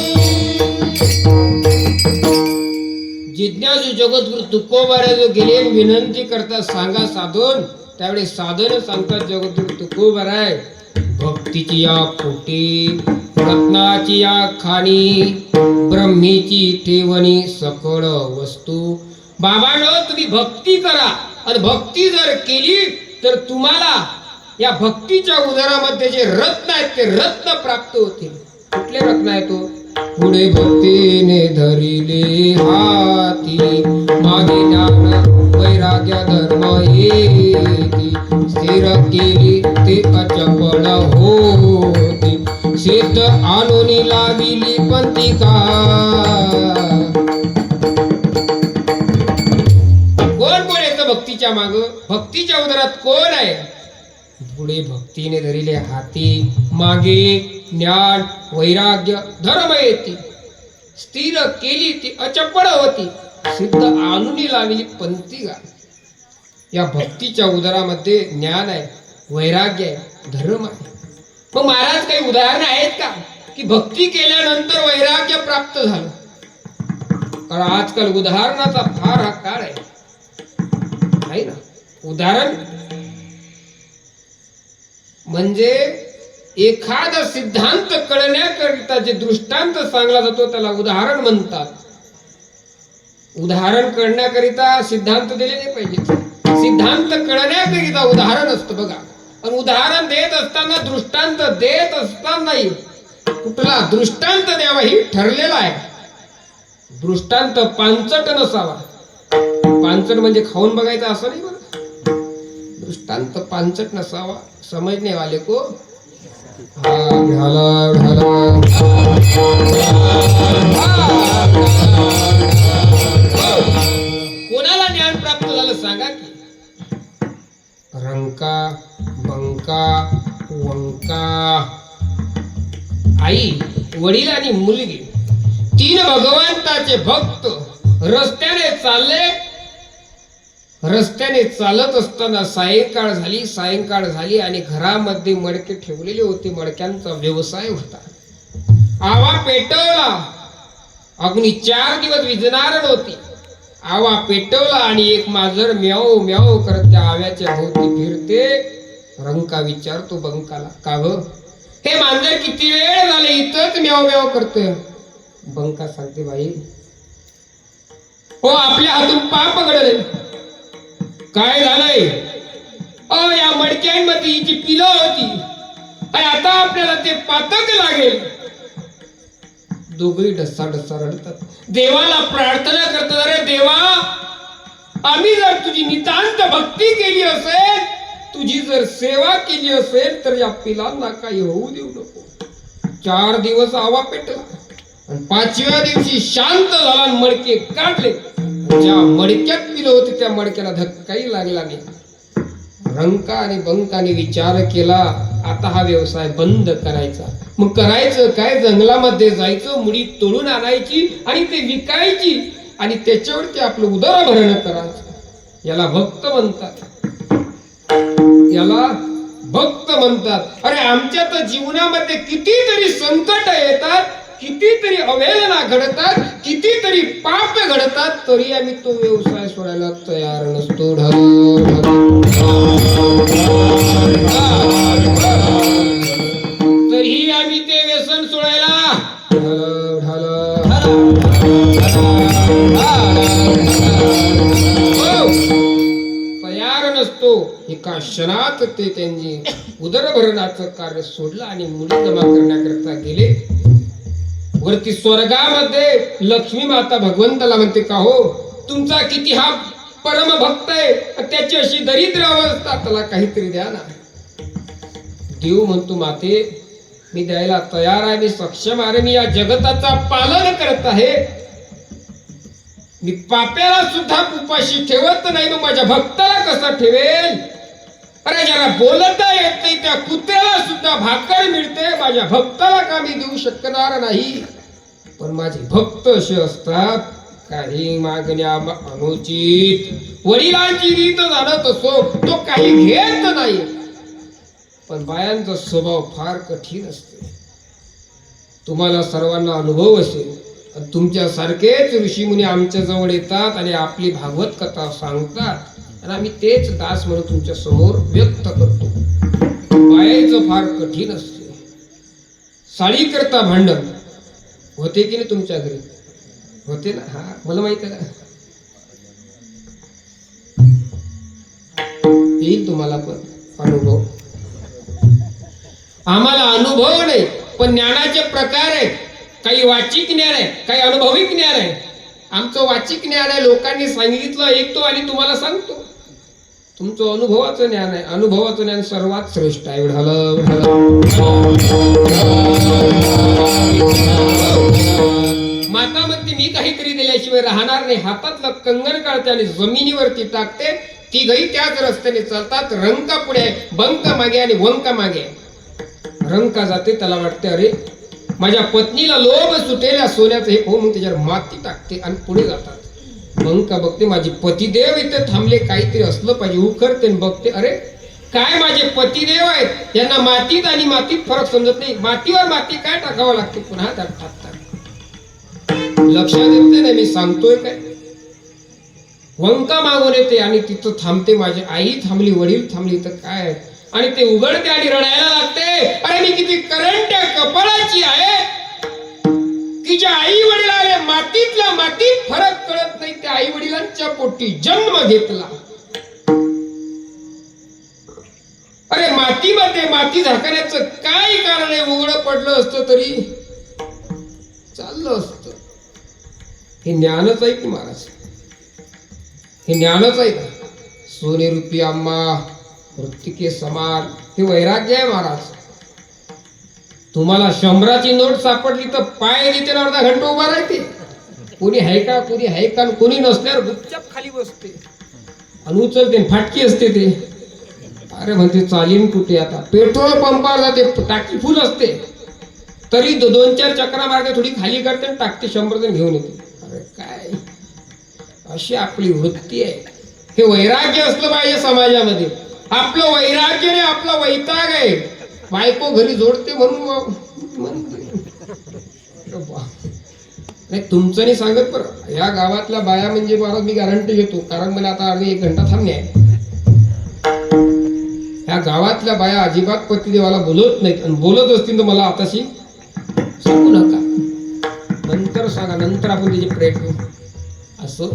जिज्ञासू जगद्गुरु तुकोबार आहे जो गेले विनंती करतात सांगा साधन. त्यावेळी साधन सांगतात जगद्गुरु तुकोबार आहे. भक्तीची या पोटी रत्नाची या खाणी, ब्रह्मीची ठेवणी सकळ वस्तू. बाबांनो तुम्ही भक्ती करा, आणि भक्ती जर केली तर तुम्हाला या भक्तीच्या उदरामध्ये जे रत्न आहेत ते रत्न प्राप्त होतील. कुठले रत्न आहे तो? पुढे भक्तीने धरिले हाती, मागे ज्ञान वैराग्य धर्म येती, स्थिर केली ते अचपळ होती, सिद्ध आणून लाविली पंथिका. कोण कोण येतं भक्तीच्या माग? भक्तीच्या उदरात कोण आहे? पुढे भक्तीने धरिले हाती, मागे ज्ञान वैराग्य धर्म येते, स्थिर केली ती अचपळ होती, सिद्ध आणून लाविली पंथिका. या भक्तीच्या उदरामध्ये ज्ञान आहे, वैराग्य आहे, धर्म आहे. मग महाराज काही उदाहरण आहेत का की भक्ती केल्यानंतर वैराग्य प्राप्त झालं. कारण आजकाल उदाहरणाचा फार हा काळ आहे ना. उदाहरण म्हणजे एखादा सिद्धांत कळण्याकरिता जे दृष्टांत सांगला जातो त्याला उदाहरण म्हणतात. उदाहरण करण्याकरिता सिद्धांत दिले नाही पाहिजे. सिद्धांत कळण्याकरिता उदाहरण असतं बघा. पण उदाहरण देत असताना दृष्टांत देत असतानाही कुठला दृष्टांत द्यावा ही ठरलेला आहे. दृष्टांत पांचट नसावा. पांचट म्हणजे खाऊन बघायचं असं नाही बघा. दृष्टांत पांचट नसावा. समजणे वाले को ढाला ढाला कोणाला ज्ञान प्राप्त झालं सांगा की. रंका बंका वंका आई वडील आणि मुलगी तीन भगवंताचे भक्त रस्त्याने चालत असताना सायंकाळ झाली आणि घरामध्ये मडके ठेवलेले होते. मडक्यांचा व्यवसाय होता. आवा पेटवला. अग्नी 4 दिवस विझणार नव्हती. आवा पेटवला आणि एक मांजर म्याव म्याव करत त्या आव्याच्या भोवती फिरते. रंका विचारतो बंकाला, का ग हे मांजर किती वेळ झाले इथंच म्याव म्याव करतोय. बंका सांगते, बाई हो आपल्या हातून पाप घडले. काय झालंय? या मडक्यांमध्ये हिची पिलं होती आणि आता आपल्याला ते पातक लागेल. दोघही ढसा रडतात. देवाला प्रार्थना करतात, अरे देवा आम्ही जर तुझी नितांत भक्ती केली असेल, तुझी जर सेवा केली असेल तर या पिलांना काही होऊ देऊ नको. 4 दिवस आवा पेटला आणि 5व्या दिवशी शांत झाला. मडके काढले. ज्या मडक्यात पिलं होते त्या मडक्याला धक्काही लागला नाही. रंका आणि बंकाने विचार केला, आता हा व्यवसाय बंद करायचा. मग करायचं काय? जंगलामध्ये जायचं, मुडी तोडून आणायची आणि ते विकायची आणि त्याच्यावरती आपलं उदरभरण करायचं. याला भक्त म्हणतात. अरे आमच्या तर जीवनामध्ये कितीतरी संकट येतात, कितीतरी अवहेलना घडतात, कितीतरी पाप घडतात, तरी आम्ही तो व्यवसाय सोडायला तयार नसतो. तरीही आम्ही ते व्यसन सोडायला तयार नसतो. एका क्षणात ते त्यांनी उदरभरणाचं कार्य सोडलं आणि मुली जमा करण्याकरता गेले. वरती स्वर्गामध्ये लक्ष्मी माता भगवंताला म्हणते, का हो तुमचा किती हा परम भक्त आहे, त्याची अशी दरिद्र अवस्था, त्याला काहीतरी द्या ना. देव म्हणतो, माते मी द्यायला तयार आहे, मी सक्षम आहे, मी या जगताचा पालन करत आहे. मी पाप्याला सुद्धा उपाशी ठेवत नाही, मग माझ्या भक्ताला कसा ठेवेल? अरे ज्याला बोलता येत नाही त्या कुत्र्याला सुद्धा भाकर मिळते, माझ्या भक्ताला का मी देऊ शकणार नाही? पण माझे भक्त असे असतात, काही मागण्या अनुचित, वडिलांची रीत जाणत असो तो काही घेत नाही. पण बायांचा स्वभाव फार कठीण असते. तुम्हाला सर्वांना अनुभव असेल. तुमच्यासारखेच ऋषीमुनी आमच्या जवळ येतात आणि आपली भागवत कथा सांगतात आणि आम्ही तेच दास म्हणून तुमच्या समोर व्यक्त करतो. बायाचं फार कठीण असते. साडी करता भांडण होते की नाही तुमच्या घरी? होते ना? हा मला माहित आहे ना. येईल तुम्हाला पण अनुभव. आम्हाला अनुभव नाही पण ज्ञानाचे प्रकार आहेत. काही वाचिक ज्ञान आहे, काही अनुभविक ज्ञान आहे. आमचं वाचिक ज्ञान आहे, लोकांनी सांगितलं ऐकतो आणि तुम्हाला सांगतो. तुमचं अनुभवाचं ज्ञान आहे. अनुभवाचं ज्ञान सर्वात श्रेष्ठ आहे. माता म्हणते मी काहीतरी दिल्याशिवाय राहणार नाही. हातातलं कंगन काढते आणि जमिनीवरती टाकते. तिघही त्याच रस्त्याने चालतात. रंका पुढे, बंक मागे आणि वंका मागे. रंका जाते, त्याला वाटते अरे माझ्या पत्नीला लोभ सुटेल या सोन्याचं हे पाहून मग त्याच्यावर माती टाकते आणि पुढे जातात. बंका बघते माझी पतिदेव इथे थांबले, काहीतरी असलं पाहिजे. उखरते बघते अरे काय माझे पतिदेव आहेत, यांना मातीत आणि मातीत फरक समजत नाही. मातीवर माती काय टाकावं लागते, पुन्हा त्यात टाकतात. लक्षात येत नाही मी सांगतोय काय. वंका मागून येते आणि तिथं थांबते. माझी आई थांबली, वडील थांबली, तर काय आणि ते उघडते आणि रडायला लागते. अरे मी किती करंट्या कपाळाची आहे की ज्या आई वडिलाने मातीतला मातीत फरक कळत नाही, त्या आई वडिलांच्या पोटी जन्म घेतला. अरे मातीमध्ये माती झाकण्याचं काय कारण आहे. उघडं पडलं असतं तरी चाललं असतं. हे ज्ञानच आहे की महाराज, हे ज्ञानच आहे का. सोने रूपी आम्हा मृत्तिके समान, हे वैराग्य आहे महाराज. तुम्हाला 100ची नोट सापडली तर पाय देते ना, अर्धा घंटा उभा राहते. कोणी आहे का, कोणी आहे का, कोणी नसल्यावर गुपचाप खाली बसते आणि उचलते, फाटकी असते ते. अरे म्हणते चालीन कुठे आता. पेट्रोल पंपावर जाते, टाकी फुल असते तरी 2-4 चक्रा मारते, थोडी खाली करते आणि टाकते, 100 जण घेऊन येते. अरे काय, अशी आपली वृत्ती आहे. हे वैराग्य असलं पाहिजे समाजामध्ये. आपलं वैराग्य नाही, आपला वैताग आहे. बायको घरी जोडते म्हणून नाही, तुमचं नाही सांगत. बरं या गावातल्या बाया म्हणजे महाराज मी गॅरंटी घेतो, कारण मला आता अर्धी 1 घंटा थांबणे आहे. ह्या गावातल्या बाया अजिबात पतिदेवाला बोलत नाहीत, आणि बोलत असतील तर मला आताशी सांगू नका, नंतर सांगा, नंतर आपण त्याचे प्रयत्न. असं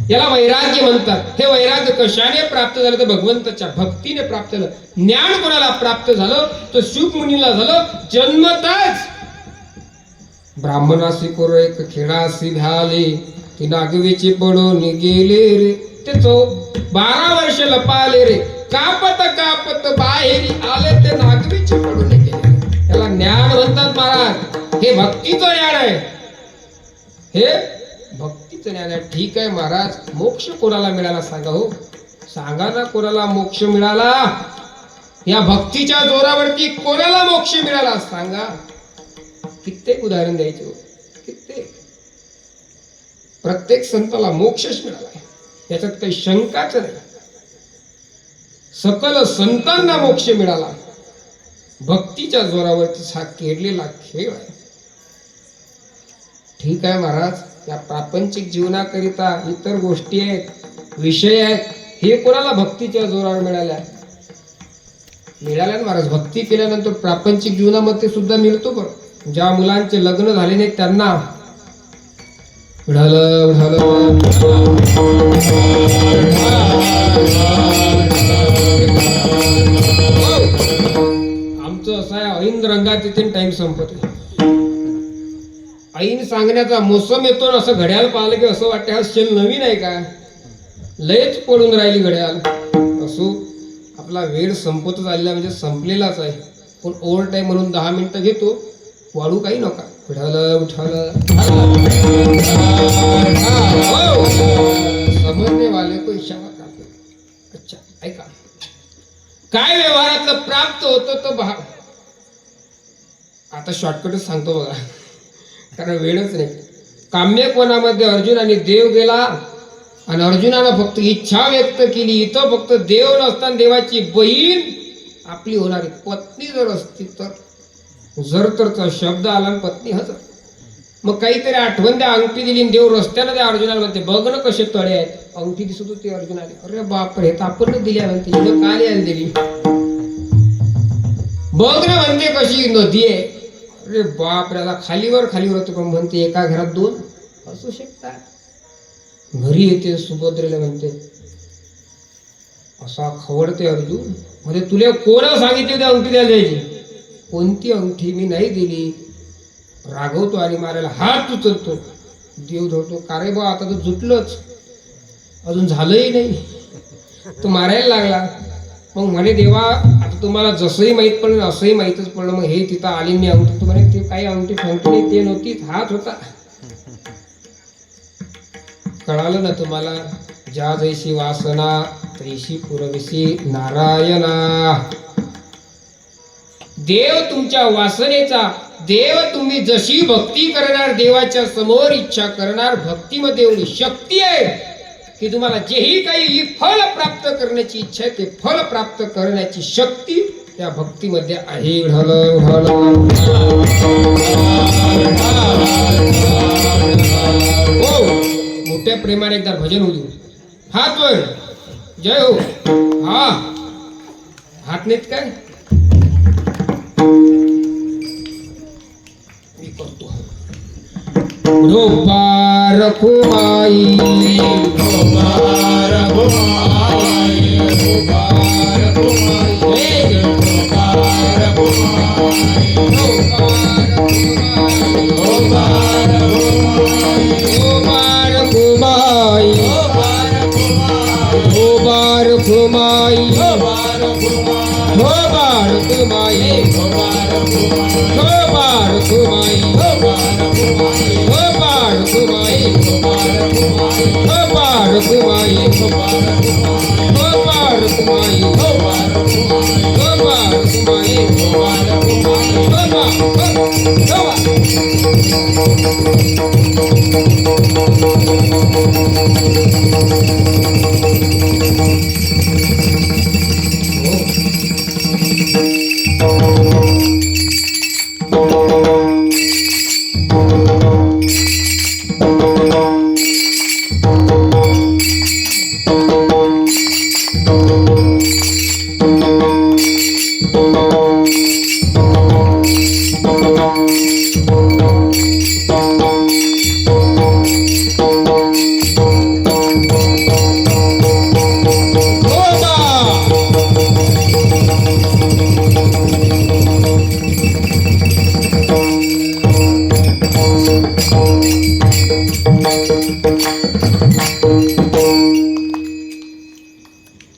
याला वैराग्य म्हणतात. हे वैराग्य कशाने प्राप्त झालं तर भगवंताच्या भक्तीने प्राप्त झालं. ज्ञान कोणाला प्राप्त झालं तर शुक मुनीला झालं. जन्मताच ब्राह्मणाशी कोर एक खेळाशी झाले, ती नागवेची पडून गेले रे. ते 12 वर्ष लपाले रे, कापत कापत बाहेरी आले, ते नागवेची पडून गेले. त्याला ज्ञान म्हणतात महाराज. हे भक्तीचं ज्ञान आहे, हे भक्तीचं ज्ञान आहे. ठीक आहे महाराज, मोक्ष कोणाला मिळाला सांगा. हो सांगा ना, कोणाला मोक्ष मिळाला. या भक्तीच्या जोरावरती कोणाला मोक्ष मिळाला सांगा. कित्येक उदाहरण द्यायचे हो, कित्येक. प्रत्येक संताला मोक्षच मिळाला, याच्यात काही शंकाच नाही. सकल संतांना मोक्ष मिळाला. भक्तीच्या जोरावरती हा केलेला खेळ आहे. ठीक आहे महाराज, या प्रापंचिक जीवनाकरिता इतर गोष्टी आहेत, विषय आहेत, हे कोणाला भक्तीच्या जोरावर मिळाल्या महाराज. भक्ती केल्यानंतर प्रापंचिक जीवनामध्ये सुद्धा मिळतो. बरं ज्या मुलांचे लग्न झाले नाही त्यांना आमचं असं आहे, ऐन रंगात येते टाइम संपत. ऐन सांगण्याचा मोसम येतो, असं घड्याळ पाहिलं की असं वाटतं हा शेल नवीन आहे का, लयच पडून राहिली घड्याळ. असो, आपला वेळ संपतच आलेला म्हणजे संपलेलाच आहे. पण ओव्हर टाइम म्हणून 10 मिनिटं घेतो, वाढू काही नका. समजने वाले को इशारा करते. अच्छा ऐका, काय व्यवहारातलं प्राप्त होतं तर आता शॉर्टकटच सांगतो बघा, कारण वेळच नाही. काम्यकोणामध्ये अर्जुन आणि देव गेला, आणि अर्जुनानं फक्त इच्छा व्यक्त केली. इथं फक्त देव नसताना देवाची बहीण आपली होणारी पत्नी जर असती तर, जर तरचा शब्द आला आणि पत्नी हजर. मग काहीतरी आठवण द्या, अंगठी दिली, देव रस्त्यानं त्या अर्जुनाला म्हणते बघ ना कसे तळे आहेत. अंगठी दिसत होती अर्जुनाने. अरे बापरे, आपण दिल्या म्हणते, हिनं का लिहायला दिली. बघ ना म्हणते कशी नदी आहे. अरे बापरे, आता खालीवर होतं, पण म्हणते एका घरात 2 असू शकतात. घरी येते सुभद्रेला म्हणते, असा खवडते अर्जुन. म्हणजे तुला कोणा सांगितली होती अंगठी द्यायला जायची. कोणती अंगठी, मी नाही दिली. रागवतो आणि मारायला हात उचलतो. देव धरतो, का रे बा आता तर जुटलंच, अजून झालंही नाही, तो मारायला लागला. मग म्हणे देवा, आता तुम्हाला जसंही माहित पडलं असंही माहितच पडलं. मग हे तिथं आली मी अंगठी, तू म्हणे ते काही अंगठी ठेवतो नाही, ते नव्हती, हात होता. कळालं ना तुम्हाला. ज्या जैशी वासना तैशी पुरविसी नारायणा. देव तुमच्या वासनेचा, देव तुम्ही जशी भक्ती करणार, देवाच्या समोर इच्छा करणार, भक्तीमध्ये एवढी शक्ती आहे की तुम्हाला जेही काही फळ प्राप्त करण्याची इच्छा आहे ते फळ प्राप्त करण्याची शक्ती त्या भक्तीमध्ये आहे. हो, मोठ्या प्रेमाने एकदा भजन होऊ देऊ. हात वर, जय हो. हा, हात नाहीत काय मी करतो. ढोबार खुमाई, गोपार गोमाई, गोपार गोमाई, गोपार गोमाई, गोपार गोमाई, ढोबार खुमाई, गोपार ढोबार गोमाई, खुमाई, गोपार गोमाई, ढोबार खुमाई, गोपार गोमाई, ढोबार खुमाई, गोपार गोमाई, ढोबार खुमाई, गोपार गोमाई, ढोबार खुमाई, गोपार गोमाई, ढोबार खुमाई, गोपार गोमाई, ढोबार खुमाई, गोपार गोमाई,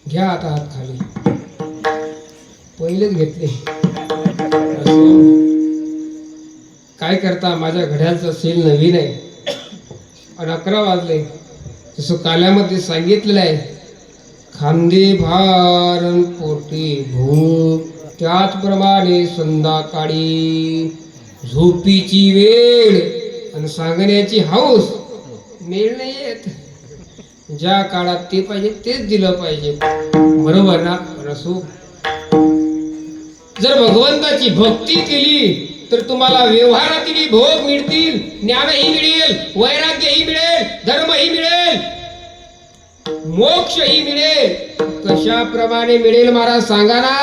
घ्या आता हात खाली. पहिलेच घेतले. असं. काय करता, माझ्या घड्याळचं सेल नवीन आहे आणि 11 वाजले. जसं काल्यामध्ये सांगितलेलं आहे, खांदे भारण पोटी भूक, त्याचप्रमाणे संध्याकाळी झोपीची वेळ आणि सांगण्याची हौस. मेळ नाही येत. ज्या काळात ते पाहिजे तेच दिलं पाहिजे. बरोबर ना रसू? जर भगवंताची भक्ती केली तर तुम्हाला व्यवहारातील भोग मिळतील, ज्ञानही मिळेल, वैराग्यही मिळेल, धर्मही मिळेल, मोक्षही मिळेल. कशाप्रमाणे मिळेल महाराज सांगा ना?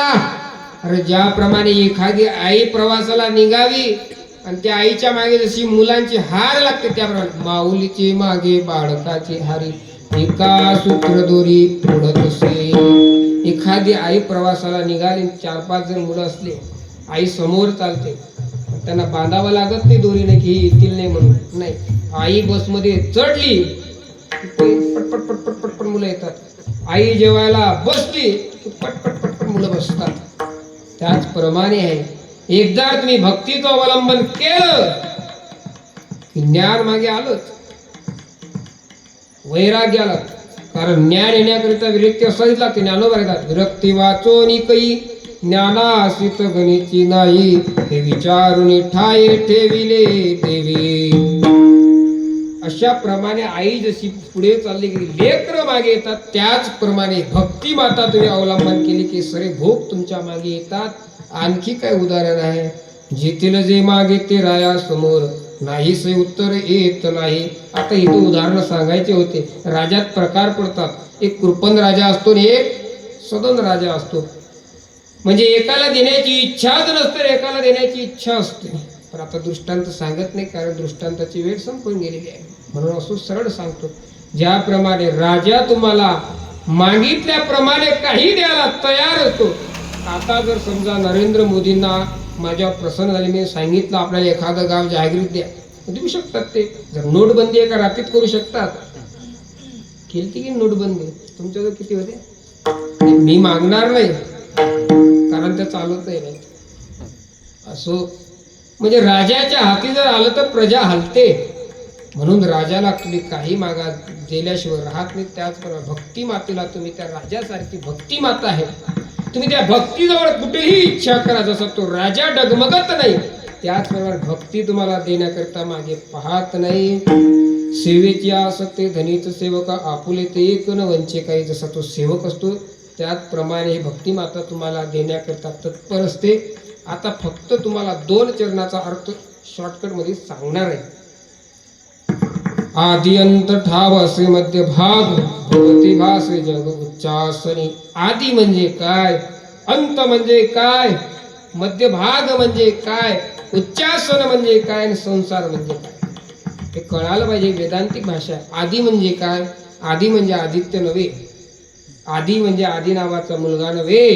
अरे ज्याप्रमाणे एखादी आई प्रवासाला निघावी आणि त्या आईच्या मागे जशी मुलांची हार लागते त्याप्रमाणे माऊलीची मागे बाळकाची हारी एका सूत्रदोरी पुढत असे. एखादी आई प्रवासाला निघाली, 4-5 जण मुलं असले, आई समोर चालते, त्यांना बांधावं लागत नाही दोरीने की येतील नाही म्हणून. नाही, आई बसमध्ये चढली पटपट पटपट पटपट मुलं येतात. आई जेवायला बसली पटपट पटपट मुलं बसतात. त्याचप्रमाणे आहे, एकदा तुम्ही भक्तीचं अवलंबन केलं की ज्ञान मागे आलंच, वैराग्याला. कारण ज्ञान येण्याकरिता विरक्ती असावीच लागते. ज्ञानोबा येतात, विरक्ती वाचोनी कै ज्ञानासित गणिती नाही, हे विचारून ठाये ठेविले देवी. अशा प्रमाणे आई जशी पुढे चालली गेली, लेकर मागे येतात, त्याचप्रमाणे भक्ती माता तुम्ही अवलंबन केली की सरे भोग तुमच्या मागे येतात. आणखी काय उदाहरण आहे, जेथील जे मागे ते राया समोर, नाही से उत्तर येत नाही. आता इथं उदाहरण सांगायचे होते. राजात प्रकार पडतात. एक कृपण राजा असतो आणि एक सदन राजा असतो. म्हणजे एकाला देण्याची इच्छाच नसते, एकाला देण्याची इच्छा असते. पण आता दृष्टांत सांगत नाही, कारण दृष्टांताची वेळ संपून गेलेली आहे. म्हणून असं सरळ सांगतो, ज्याप्रमाणे राजा तुम्हाला मागितल्याप्रमाणे काही द्यायला तयार असतो. आता जर समजा नरेंद्र मोदींना माझ्यावर प्रसन्न झाले, मी सांगितलं आपल्याला एखादं गाव जहागीर द्या, देऊ शकतात ते. जर नोटबंदी एका रात्रीत करू शकतात. केली की नोटबंदी? तुमच्याजवळ किती होते? मी मागणार नाही, कारण ते चालतही नाही. असो, म्हणजे राजाच्या हाती जर आलं तर प्रजा हलते. म्हणून राजाला तुम्ही काही मागा, दिल्याशिवाय राहत नाही. त्याचप्रमाणे भक्ती मातेला तुम्ही, त्या राजासारखी भक्ती माता आहे, तुम्ही त्या भक्तीजवळ कुठेही इच्छा करा. जसा तो राजा डगमगत नाही, त्याचप्रमाणे भक्ती तुम्हाला देण्याकरता मागे पाहत नाही. सेवेची आसक्ती धनीच सेवक आपुले ते एक न वंचे काही. जसा तो सेवक असतो त्याचप्रमाणे ही भक्ती माता तुम्हाला देण्याकरता तत्पर असते. आता फक्त तुम्हाला 2 चरणाचा अर्थ शॉर्टकट मध्ये सांगणार आहे. आदि अंत ठाव असे मध्य भाग भगवती भासे जग उच्चासनी. आदि म्हणजे काय, अंत म्हणजे काय, मध्य भाग म्हणजे काय, उच्चासन म्हणजे काय आणि संसार म्हणजे काय हे कळायला पाहिजे. वेदांतिक भाषा. आदि म्हणजे काय, आदि म्हणजे आदित्य नव्हे, आदि म्हणजे आदि नावाचा मुलगा नव्हे,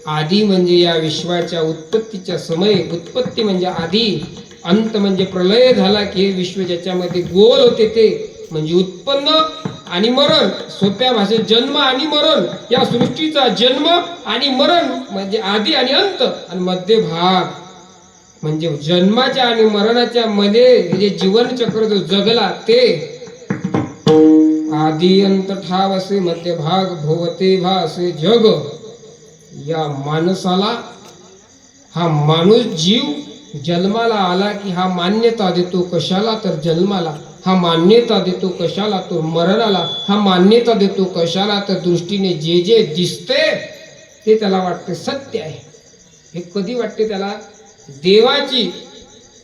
आदि म्हणजे या विश्वाच्या उत्पत्तीच्या समय. उत्पत्ती म्हणजे आदि, अंत म्हणजे प्रलय झाला की हे विश्व ज्याच्यामध्ये गोल होते ते म्हणजे उत्पन्न आणि मरण. सोप्या भाषेत जन्म आणि मरण, या सृष्टीचा जन्म आणि मरण म्हणजे आदि आणि अंत. आणि मध्य भाग म्हणजे जन्माच्या आणि मरणाच्या मध्ये हे जे जीवनचक्र जो जगला ते. आदि अंत ठाव असे मध्य भाग भोवते भासे जग. या माणसाला, हा माणूस जीव जन्माला आला की हा मान्यता देतो कशाला, तर जन्माला. हा मान्यता देतो कशाला, तो मरणाला. हा मान्यता देतो कशाला, तर दृष्टीने जे जे दिसते ते त्याला वाटते सत्य आहे. हे कधी वाटते त्याला, देवाची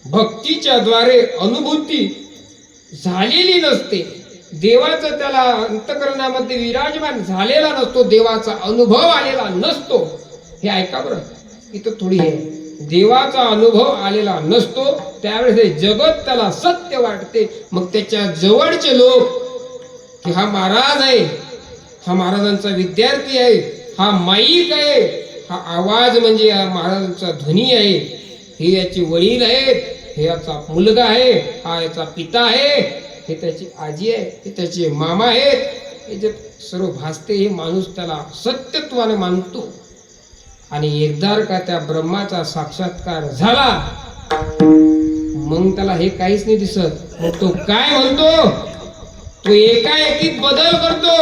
भक्तीच्या द्वारे अनुभूती झालेली नसते. देवाचं त्याला अंतकरणामध्ये विराजमान झालेला नसतो, देवाचा अनुभव आलेला नसतो. हे ऐका बरं, इथं थोडी हे देवाचा अनुभव आलेला नसतो त्यावेळेस हे जगत त्याला सत्य वाटते. मग त्याच्या जवळचे लोक की हा महाराज आहे, हा महाराजांचा विद्यार्थी आहे, हा माईक आहे, हा आवाज म्हणजे या महाराजांचा ध्वनी आहे, हे याचे वडील आहेत, हे याचा मुलगा आहे, हा याचा पिता आहे, हे त्याची आजी आहे, हे त्याचे मामा आहेत, हे जे सर्व भासते हे माणूस त्याला सत्यत्वाने मानतो. आणि एकदा का त्या ब्रह्माचा साक्षात्कार झाला मग त्याला हे काहीच नाही दिसत. मग तो काय म्हणतो, तो एकाएकीत बदल करतो.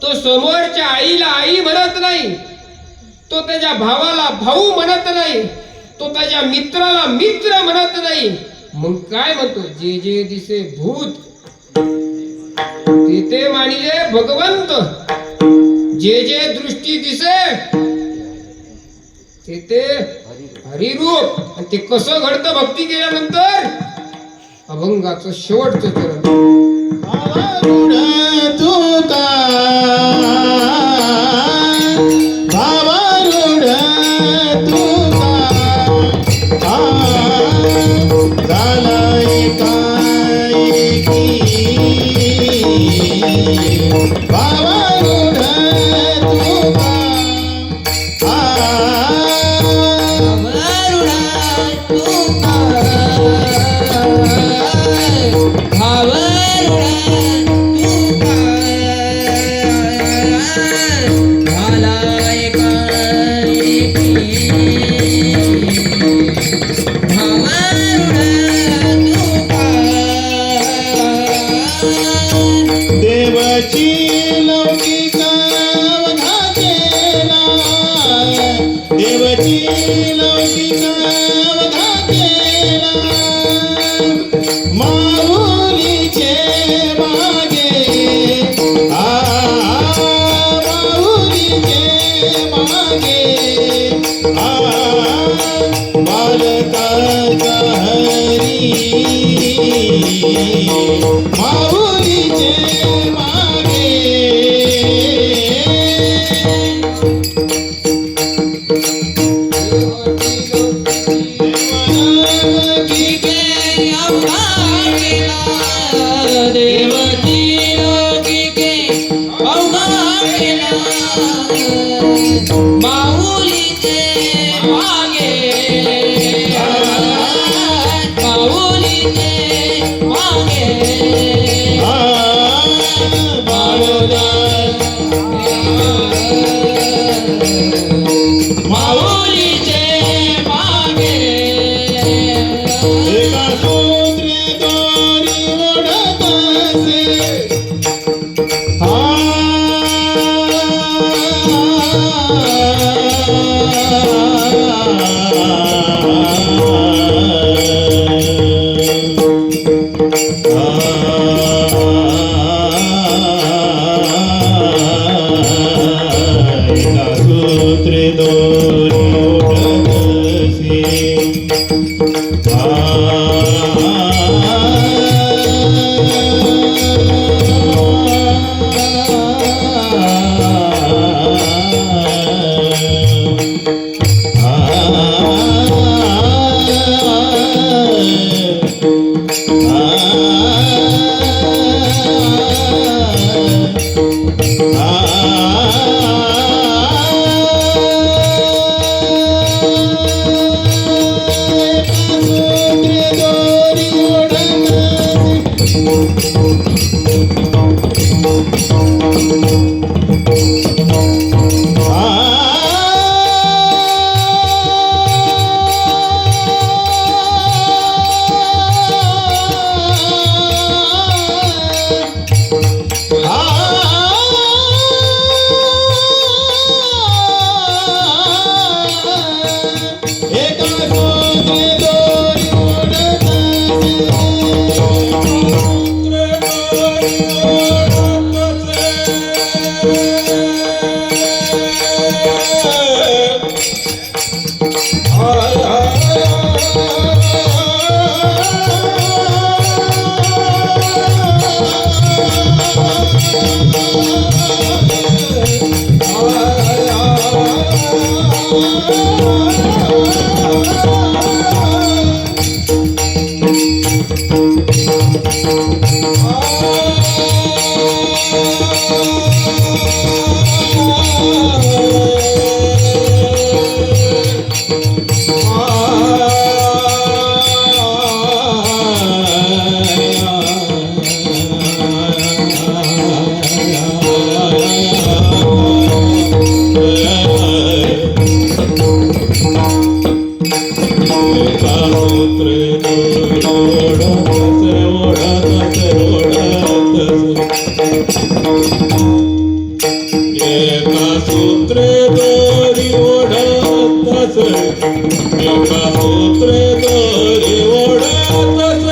तो समोरच्या आईला आई म्हणत नाही, तो त्याच्या भावाला भाऊ म्हणत नाही, तो त्याच्या मित्राला मित्र म्हणत नाही. मग काय म्हणतो, जे जे दिसे भूत ते मानिले भगवंत. जे जे दृष्टी दिसे ते हरिरूप. आणि ते कसं घडतं भक्ती केल्यानंतर, अभंगाचं शेवटचं चरण. भावारूढ तुका, भावारूढ तुका, झाला एकाएकी. भावारूढ तुका, देवाची लौकिका वधा केला, देवाची लौकिका वधा केला. माऊलीचे मागे, माऊलीचे मागे, बालकाचा हरी. माऊलीचे मागे सूत्र दोरी ओढतस एका सूत्र दोरी ओढतस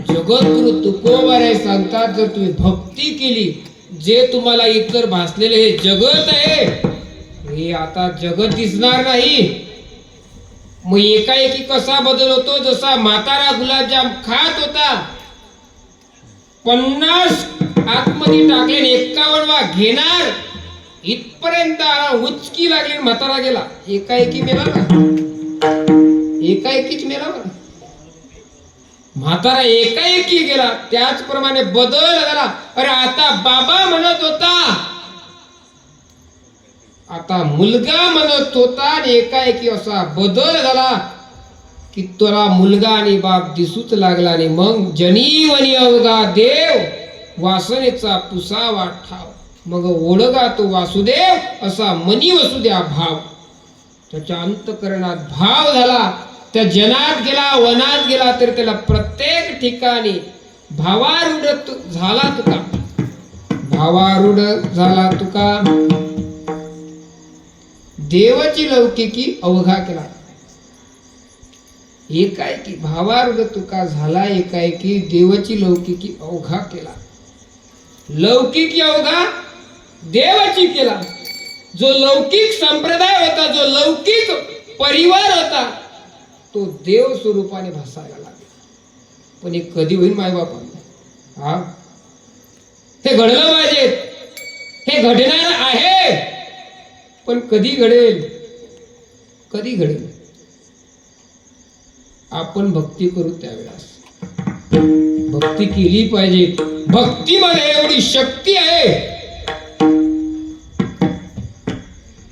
जगद्गुरु तुकोबाराय सांगतात, जर तुम्ही भक्ती केली, जे तुम्हाला इतर भासलेले हे जगत आहे हे आता जगत दिसणार नाही. मग एकाएकी कसा बदल होतो? जसा म्हातारा गुलाबजाम खात होता, 50 आतमध्ये टाकले 51वा घेणार इथपर्यंत आला, उचकी लागली, म्हातारा गेला, एकाएकी मेला ना, एकाएकीच मेला ना. म्हातारा एकाएकी गेला, त्याचप्रमाणे बदल झाला. अरे आता बाबा म्हणत होता, आता मुलगा म्हणत होता, आणि एकाएकी असा बदल झाला की तुला मुलगा आणि बाप दिसूच लागला. आणि मग जनीवनी अवघा देव वासनेचा पुसावा ठाव, मग ओळगा तो वासुदेव असा मनी वसुद्या भाव. त्याच्या अंतकरणात भाव झाला. त्या जनात गेला, वनात गेला, तर त्याला प्रत्येक ठिकाणी भावारूढ झाला तुका, भावारूढ झाला तुका. देवाची लौकिकी अवघा केला. एकाएकी भावारूढ तुका झाला, एकाएकी देवाची लौकिकी अवघा केला. लौकिकी अवघा देवाची केला. जो लौकिक संप्रदाय होता, जो लौकिक परिवार होता, तो देव स्वरूपाने भासायला लागला. पण हे कधी होईल मायबापांना? हा, हे घडलं पाहिजे, हे घडणार आहे, पण कधी घडेल? कधी घडेल? आपण भक्ती करू त्यावेळेस. भक्ती केली पाहिजे. भक्तीमध्ये एवढी शक्ती आहे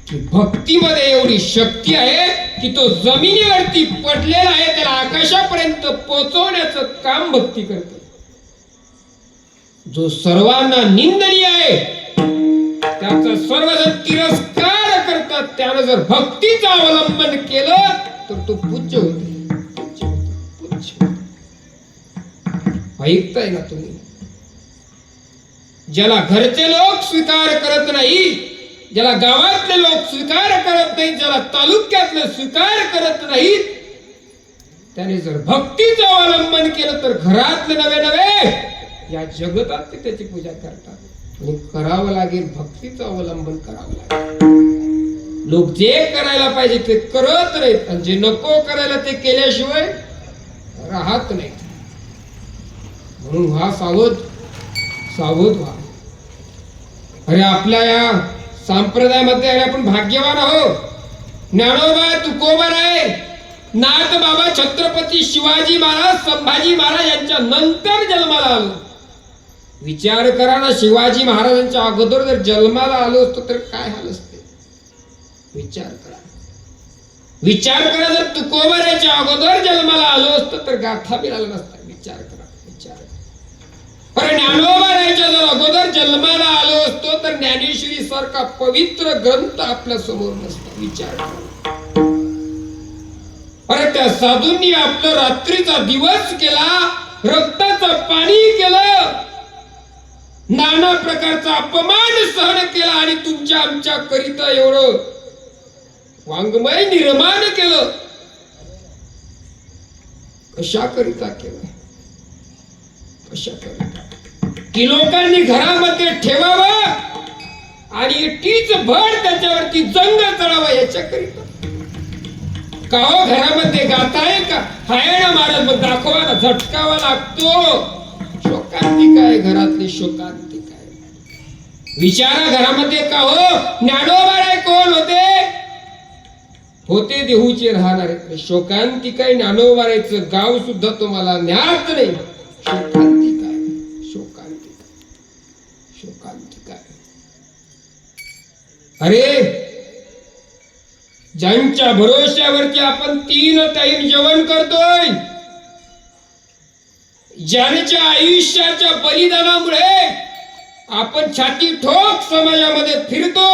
की, भक्तीमध्ये एवढी शक्ती आहे की तो जमिनीवरती पडलेला आहे, त्याला आकाशापर्यंत पोहोचवण्याचं काम भक्ती करते. जो सर्वांना निंदनीय आहे, त्याचा सर्वजण तिरस्कार करतात, त्यानं जर भक्तीचं अवलंबन केलं तर तो पूज्य होते. ऐकताय ना तुम्ही? ज्याला घरचे लोक स्वीकार करत नाही, ज्याला गावातले लोक स्वीकार करत नाहीत, ज्याला तालुक्यातले स्वीकार करत नाहीत, त्याने जर भक्तीचं अवलंबन केलं तर घरातले नवे नवे या जगतात ते त्याची पूजा करतात. आणि करावं लागेल, भक्तीचं अवलंबन करावं लागेल. लोक जे करायला पाहिजे ते करत नाहीत, आणि जे नको करायला ते केल्याशिवाय राहत नाहीत. म्हणून व्हा सावध, सावध व्हा. अरे आपल्या या संप्रदायामध्ये अरे आपण भाग्यवान आहो. ज्ञानोबा तुकोबा आहे, नाथ बाबा छत्रपती शिवाजी महाराज संभाजी महाराज यांच्या नंतर जन्माला आलो. विचार करा ना, शिवाजी महाराजांच्या अगोदर जर जन्माला आलो असतो तर काय हाल असते. विचार करा, विचार करा, जर तुकोबाराच्या अगोदर जन्माला आलो असतो तर गाथा मिळाला नसता. विचार करा, विचार करा. अरे ज्ञानोबाराच्या जर अगोदर जन्माला आलो असतो तर ज्ञानेश्वरी सारखा पवित्र ग्रंथ आपल्या समोर नसता. विचार करा. अरे त्या साधूंनी आपला रात्रीचा दिवस केला, रक्ताचं पाणी केलं, नाना प्रकारचा अपमान सहन केला आणि तुमच्या आमच्या करिता एवढं वाङ्मय निर्माण केलं. कशा करिता केलं, कशा करिता की लोकांनी घरामध्ये ठेवावं आणि तीच भर त्याच्यावरती जंग चढावा याच्याकरिता. का हो, घरामध्ये गाताय का? हाय ना महाराज, मग दाखवा ना, झटकावा लागतो. शोकांतिका आहे घरातली, शोकांतिका आहे. विचारा घरामध्ये का हो, ज्ञानोबा कोण होते? होते देहूचे राहणारे. शोकांतिका आहे. ज्ञानोबारायचं गाव सुद्धा तुम्हाला ज्ञात नाही. शोकांतिका आहे, शोकांतिका, शोकांतिका आहे. अरे ज्यांच्या भरोश्यावरती आपण 3 टाइम जेवण करतोय, ज्यांच्या आयुष्याच्या बलिदानामुळे आपण छाती ठोक समाजामध्ये फिरतो,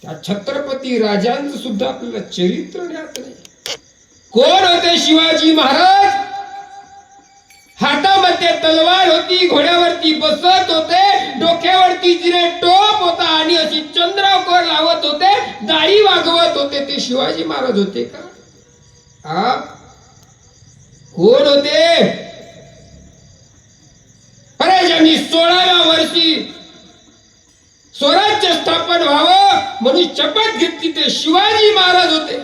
त्या छत्रपती राजांचं सुद्धा आपल्याला चरित्र ज्ञात नाही. कोण होते शिवाजी महाराज? हातामध्ये तलवार होती, घोड्यावरती बसत होते, डोक्यावरती जिरे टोप होता आणि अशी चंद्रावर लावत होते, दाढी वागवत होते. ते शिवाजी महाराज होते का? हा, कोण होते? अरे ज्यांनी 16व्या वर्षी स्वराज्य स्थापन व्हावं म्हणून शपथ घेतली ते शिवाजी महाराज होते.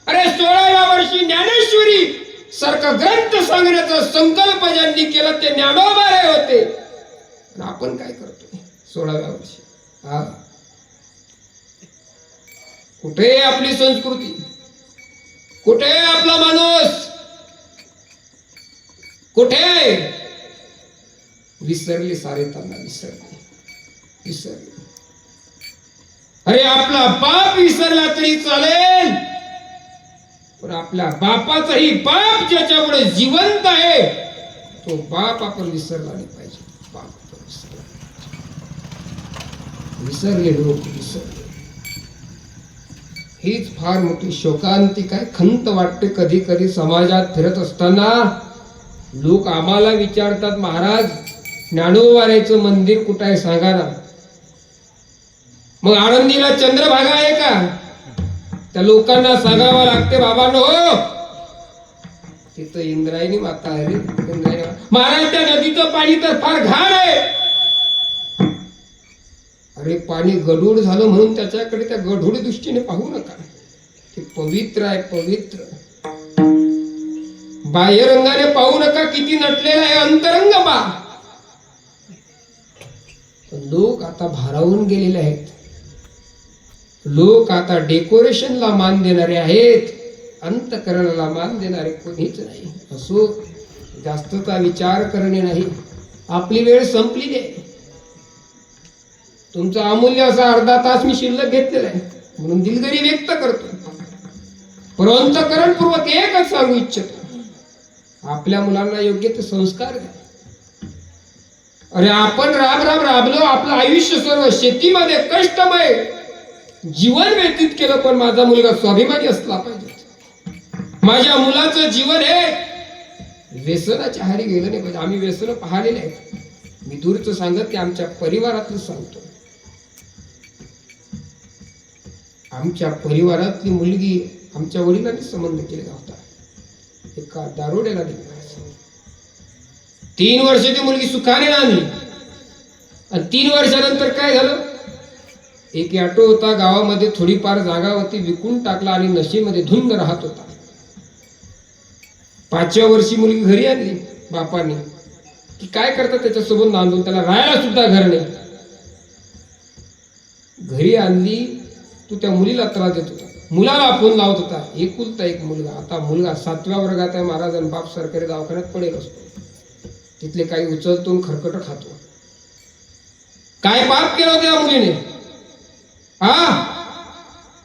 अरे 16व्या वर्षी ज्ञानेश्वरी सारखा ग्रंथ सांगण्याचा संकल्प ज्यांनी केला ते ज्ञानोबा होते. आपण काय करतोय 16व्या वर्षी? हा, कुठे आपली संस्कृती, कुठे आपला माणूस, कुठे? विसरली, सारे त्यांना विसरले, विसरले. अरे आपला बाप विसरला तरी चालेल, पण आपल्या बापाचाही बाप ज्याच्यामुळे जिवंत आहे तो बाप आपण विसरला नाही पाहिजे. बाप विसरले लोक, विसरले. हीच फार मोठी शोकांतिका आहे. खंत वाटते कधी कधी समाजात फिरत असताना. लोक आम्हाला विचारतात, महाराज ज्ञानोबारायचं मंदिर कुठं आहे सांगा ना. मग आळंदीला चंद्रभागा आहे का? त्या लोकांना सांगावं लागते, बाबांनो हो तिथं इंद्रायणी माता आहे रे, इंद्रायणी. महाराज त्या नदीचं पाणी तर फार घाण आहे. अरे पाणी गढूळ झालं म्हणून त्याच्याकडे त्या गढूळ दृष्टीने पाहू नका. ते पवित्र आहे, पवित्र. बाह्य रंगाने पाहू नका किती नटलेला आहे, अंतरंग पा. लोक आता भारावून गेलेले आहेत. लोक आता डेकोरेशनला मान देणारे आहेत, अंतकरणाला मान देणारे कोणीच नाही. असो, जास्तचा विचार करणे नाही. आपली वेळ संपलेली आहे. तुमचा अमूल्य असा अर्धा तास मी शिल्लक घेतलेला आहे म्हणून दिलगिरी व्यक्त करतो. पण अंतकरणपूर्वक एकच सांगू इच्छितो, आपल्या मुलांना योग्य ते संस्कार द्या. अरे आपण राम राम राबलो, आपलं आयुष्य सर्व शेतीमध्ये कष्टमय जीवन व्यतीत केलं, पण माझा मुलगा स्वाभिमानी असला पाहिजे. माझ्या मुलाचं जीवन हे व्यसनाच्या हारी गेलं नाही पाहिजे. आम्ही व्यसन पाहिलेले आहेत. मी दूरचं सांगत की आमच्या परिवारातलं सांगतो. आमच्या परिवारातली मुलगी आमच्या वडिलांनी संबंध केलेला होता, एका दारोड्याला दिला. 3 वर्ष ती मुलगी सुखाने आणली आणि 3 वर्षानंतर काय झालं? एक ऑटो होता गावामध्ये, थोडीफार जागा होती, विकून टाकला आणि नशेमध्ये धुंद राहत होता. 5व्या वर्षी मुलगी घरी आणली बापाने की काय करतात त्याच्यासोबत नांदून, त्याला राहायला सुद्धा घर नाही. घरी आणली, तू त्या मुलीला त्रास देत होता, मुलाला फोन लावत होता. एकुलता एक मुलगा, आता मुलगा 7व्या वर्गात आहे महाराज, आणि बाप सरकारी दवाखान्यात पडेल असतो. तिथले काही उचलतो आणि खरकट खातो. काय पाप केलं होतं या मुलीने?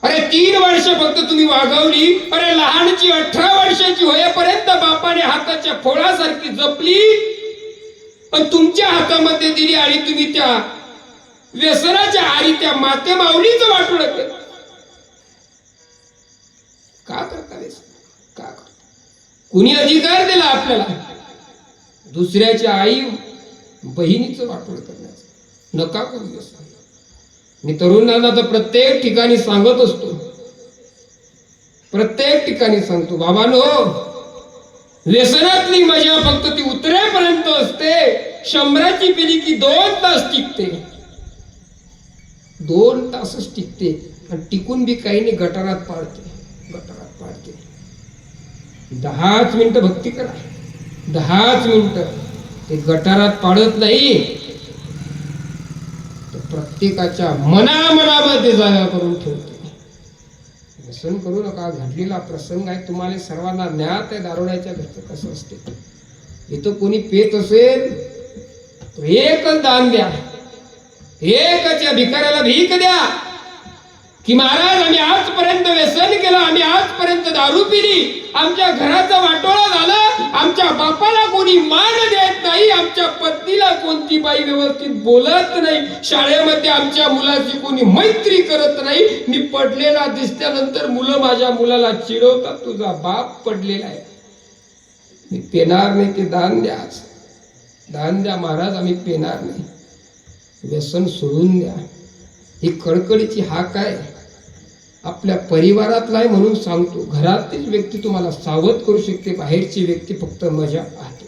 अरे 3 वर्ष फक्त तुम्ही वागवली. अरे लहानची 18 वर्षाची होईपर्यंत बापाने हाताच्या फोळासारखी जपली पण तुमच्या हातामध्ये दिली, आणि तुम्ही त्या व्यसनाच्या आरी त्या माते माऊलीचं वाटोळं केलं. का करता व्यसन? का करता? कुणी अधिकार दिला आपल्याला दुसऱ्याच्या आई बहिणीचं वाटोळं करण्याचं? नका करू व्यसन. मी तरुणांना तर प्रत्येक ठिकाणी सांगत असतो, प्रत्येक ठिकाणी सांगतो, बाबांनो, व्यसनातली मजा फक्त ती उतरेपर्यंत असते. 100ची पिली की 2 तास टिकते, 2 तासच टिकते, आणि टिकून बी काही नाही, गटारात पाडते, गटारात पाडते. 10 मिनिटं भक्ती करा, 10 मिनिटं, ते गटारात पाडत नाही, प्रत्येकाच्या मनामध्ये जागा करून ठेवते. व्यसन करू नका. घडलेला प्रसंग आहे, तुम्हाला सर्वांना ज्ञात आहे दारुड्याच्या घरचं कसं असते. इथं कोणी पेत असेल तर एकच दान द्या, एकच या भिकाऱ्याला भीक द्या की महाराज आम्ही आजपर्यंत व्यसन केलं, आम्ही आजपर्यंत दारू पिली, आमच्या घराचा वाटोळा झाला, आमच्या बापाला कोणी मान देत नाही, आमच्या पत्नीला कोणती बाई व्यवस्थित बोलत नाही, शाळेमध्ये आमच्या मुलाची कोणी मैत्री करत नाही, मी पडलेला दिसल्यानंतर मुलं माझ्या मुलाला चिडवतात, तुझा बाप पडलेला आहे, मी पेणार नाही. ते दान द्या, दान द्या महाराज, आम्ही पेणार नाही. व्यसन सोडून द्या. ही कळकळीची हाक आहे, आपल्या परिवारातला आहे म्हणून सांगतो. घरातलीच व्यक्ती तुम्हाला सावध करू शकते, बाहेरची व्यक्ती फक्त मजा पाहते.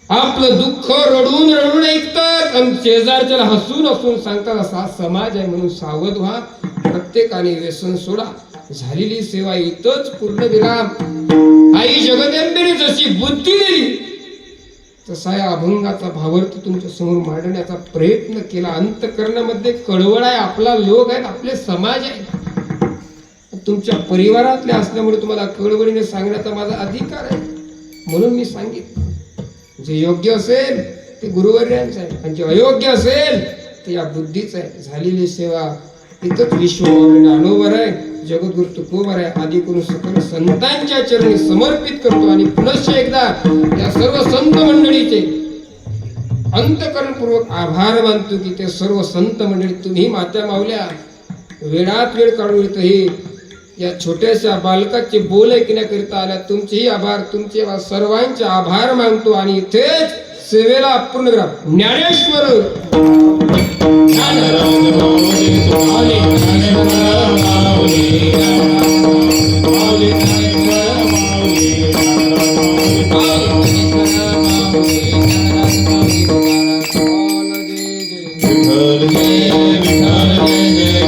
आपलं दुःख रडून रडून ऐकतात आणि शेजारच्याला हसून हसून सांगतात. असा समाज आहे म्हणून सावध व्हा. प्रत्येकाने व्यसन सोडा. झालेली सेवा इथंच पूर्ण विराम. आई जगदंबेने जशी बुद्धी दिली तसा या अभंगाचा भावार्थ तुमच्या समोर मांडण्याचा प्रयत्न केला. अंतःकरणामध्ये कळवळ आहे, आपला लोक आहेत, आपले समाज आहे, तुमच्या परिवारातले असल्यामुळे तुम्हाला कळवळीने सांगण्याचा माझा अधिकार आहे म्हणून मी सांगितलं. जे योग्य असेल ते गुरुवर्यांचं आहे, आणि जे अयोग्य असेल ते या बुद्धीच आहे. झालेली सेवा इथंच विश्व अनोवर आहे. जगद्गुरु तुकोबर आहे. आदी करून सकल संतांच्या चरणी समर्पित करतो, आणि पुनश्च एकदा या सर्व संत मंडळीचे अंतःकरणपूर्वक आभार मानतो की ते सर्व संत मंडळी, तुम्ही माता माऊल्या वेळात वेळ काढून इथं हे या छोट्याशा बालकाचे बोल ऐकण्याकरिता आल्या. तुमचेही आभार, तुमचे सर्वांचे आभार मानतो. आणि इथेच सेवेला पूर्ण करा. ज्ञानेश्वर ज्ञानराज माऊली तुम्हारे ज्ञानेश्वर